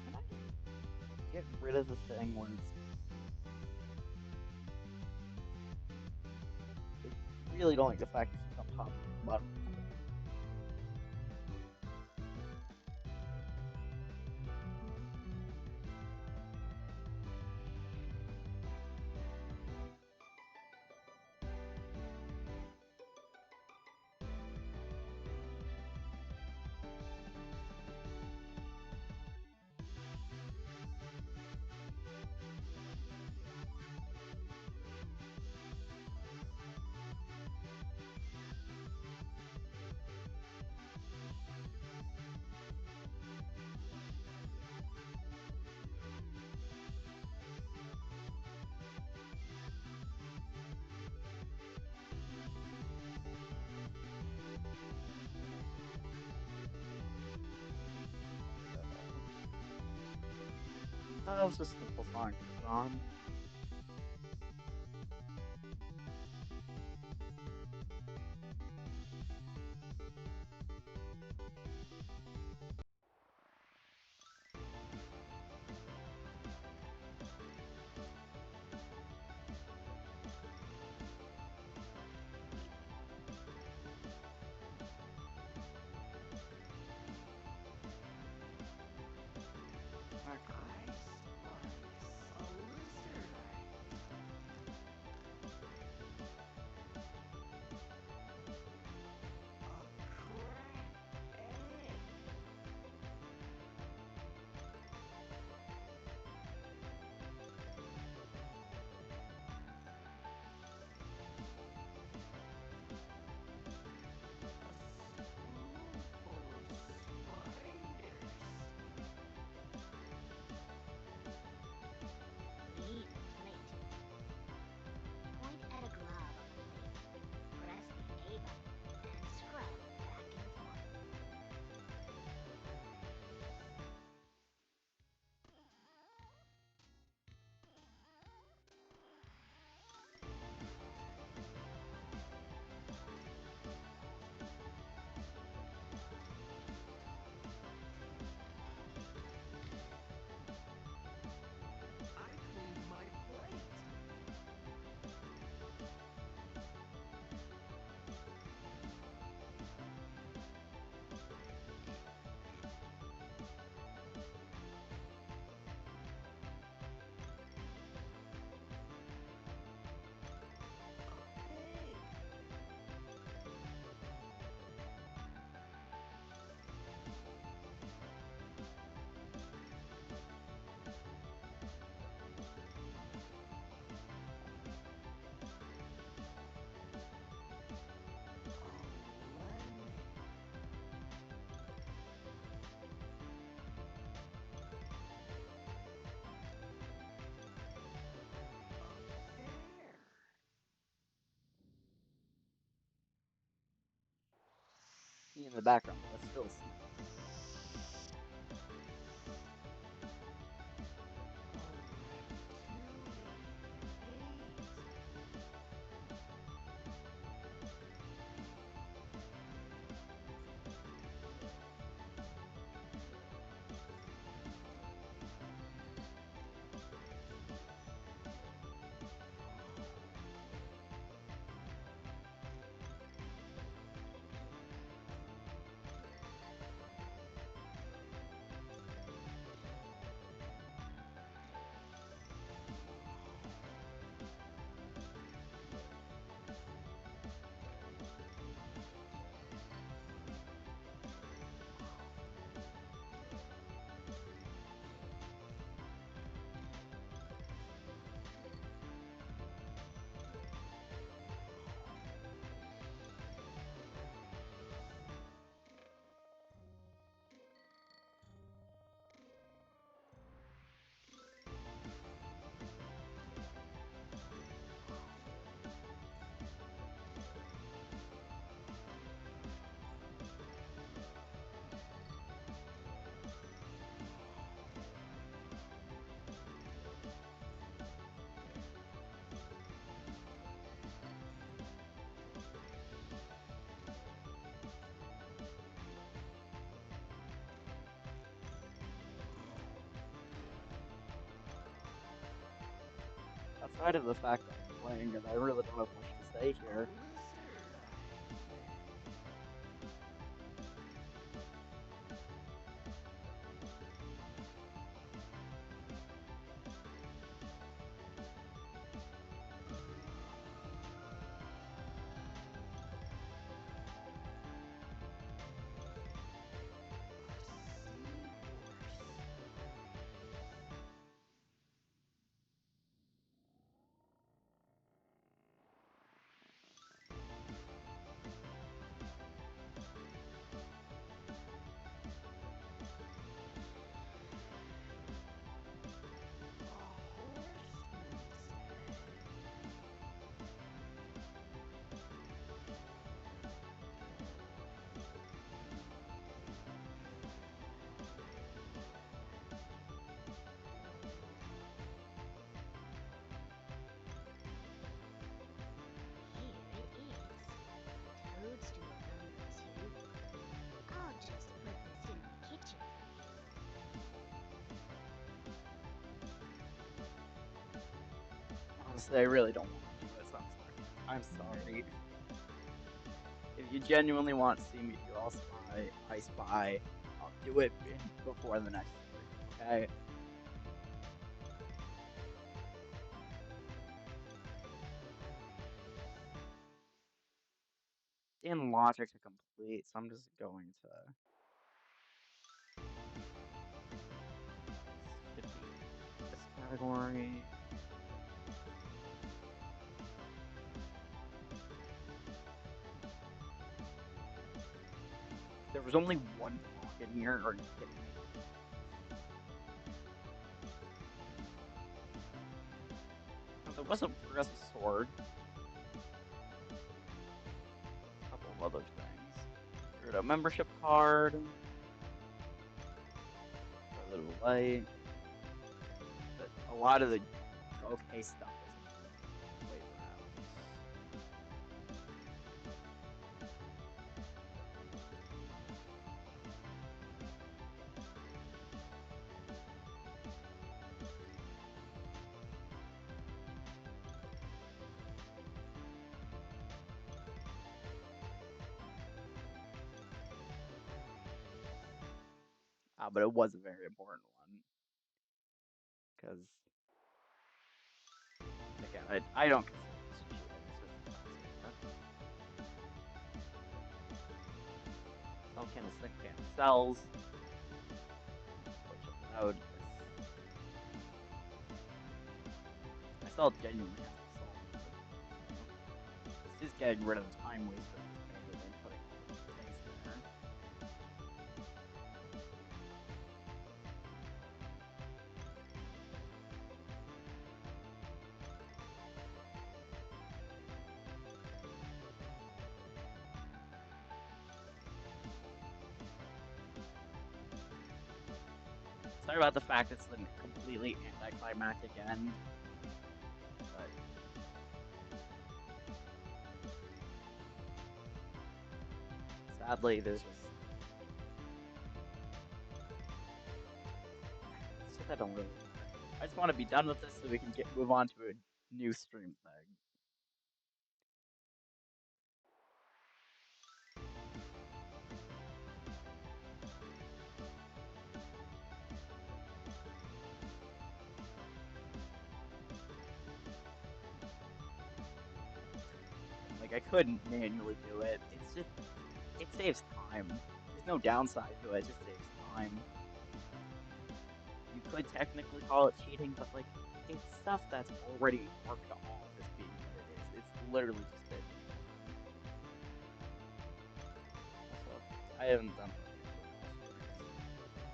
Can I just get rid of the thing where it's... I really don't like the fact it keeps on popping at the bottom of the screen. I thought it was just a simple song to put on. Okay. I spice a lizard. A cracked egg. A spoonful of spiders. Leave the plate. Point at a glob on the plate. Press the A button and scrub back and forth. I cleaned my plate. A pig. A lemon. A pear. In the background, but that's still a snack. A reptilian ate. spite of the fact that I'm playing it, I really don't have much to say A here. lizard, I bet. A seahorse. A horseman's head. Here it is. Toadstool number 2. I'll just put this in the kitchen for you. Honestly, I really don't want to do it, so I'm sorry. If you genuinely want to see me do I Spy, I'll do it before the next stream, okay? In logic to complete, so I'm just going to. Should be this category. There was only one block in here. Are you kidding me? And there wasn't Progressive Sword. A couple of other things. Screwed up membership card. Toilet of Light. But a lot of the okay stuff was in late rounds. But it was a very important one. Because, again, I don't consider this cheating. It's just a time saver. Self-canceling panic cells. Which allowed this. I still genuinely have the salt mode. So, this is getting rid of the time waster of just manually inputting all the things there. Sorry about the fact it's a completely anticlimactic end, but sadly, there's just it's just I don't really want to. I just want to be done with this so we can move on to a new stream thing. Like I couldn't manually do it. It's just it saves time. There's no downside to it. It just saves time. You could technically call it cheating, but like it's stuff that's already marked off as being what it is. It's literally just saving me time. Also, I haven't done podcast for all streams.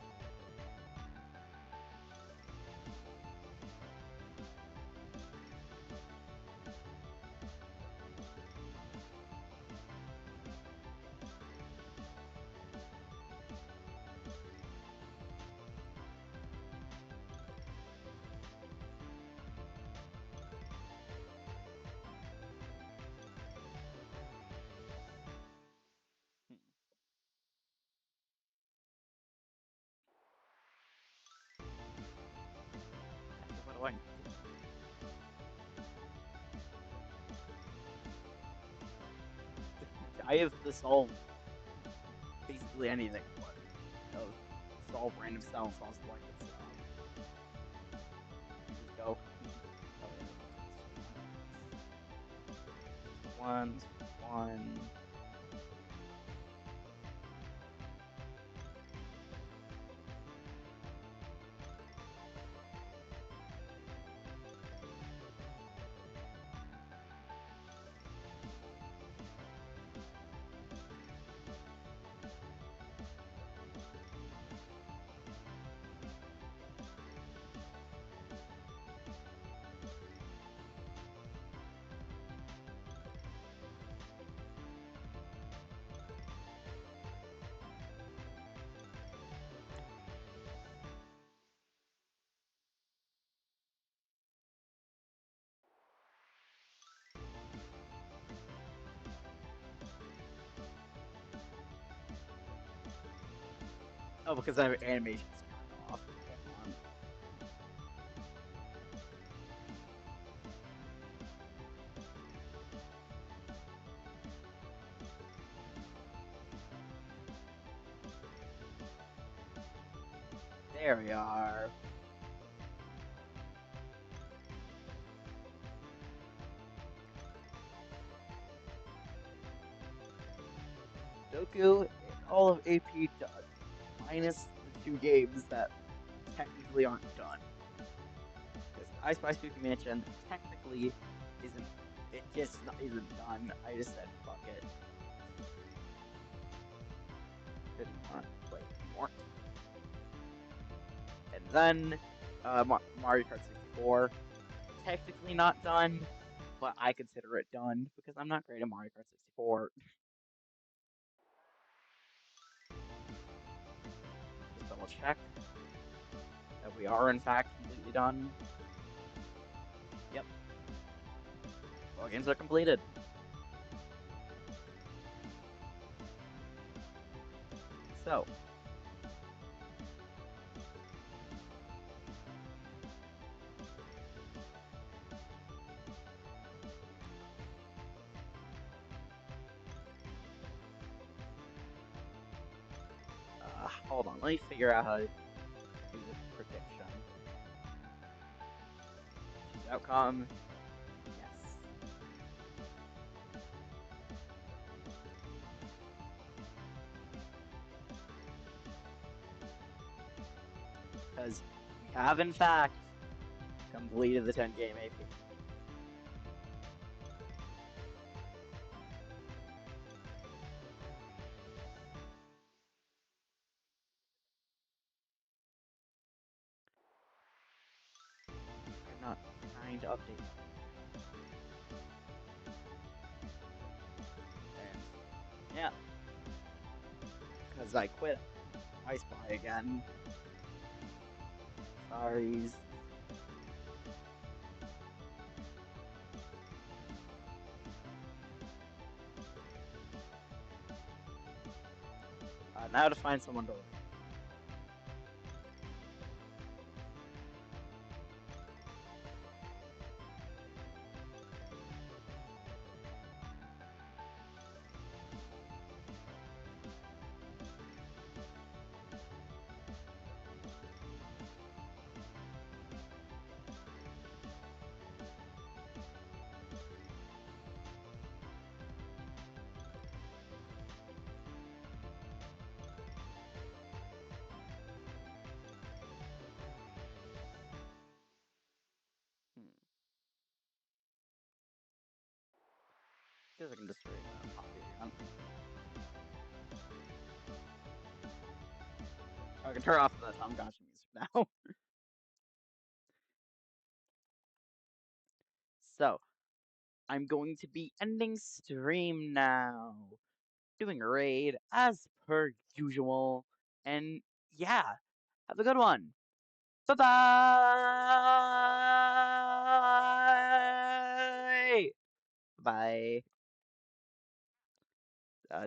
Hmm. Actually, what do I do? I have to solve basically anything, but solve random cell and solve selected cell. You just go. Oh yeah, let's just do 1 picks. Just one. Let's just one. Oh, because I have animations turned off. Hold on. There we are. Sudoku, all of AP done, minus the 2 games that technically aren't done. Because I Spy Spooky Mansion technically isn't. It just isn't done. I just said fuck it. Didn't want to play it anymore. And then Mario Kart 64, technically not done, but I consider it done because I'm not great at Mario Kart 64. Just double check that we are in fact completely done. Yep, all games are completed. So, hold on, let me figure out how to do the prediction. Choose outcome. Yes. Because we have, in fact, completed the 10 game AP. I'm not trying to update that right now. And yeah, because I quit I Spy again. Sorry. Now to find someone to raid. Hmm. Guess I can just raid Poppy again. I can turn off the Tamagotchi music now. So, I'm going to be ending stream now. Doing a raid as per usual. And yeah, have a good one. Bye bye. Bye.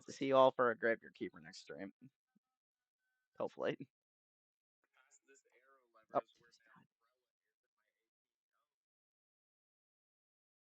To see you all for a Graveyard Keeper next stream. Hopefully.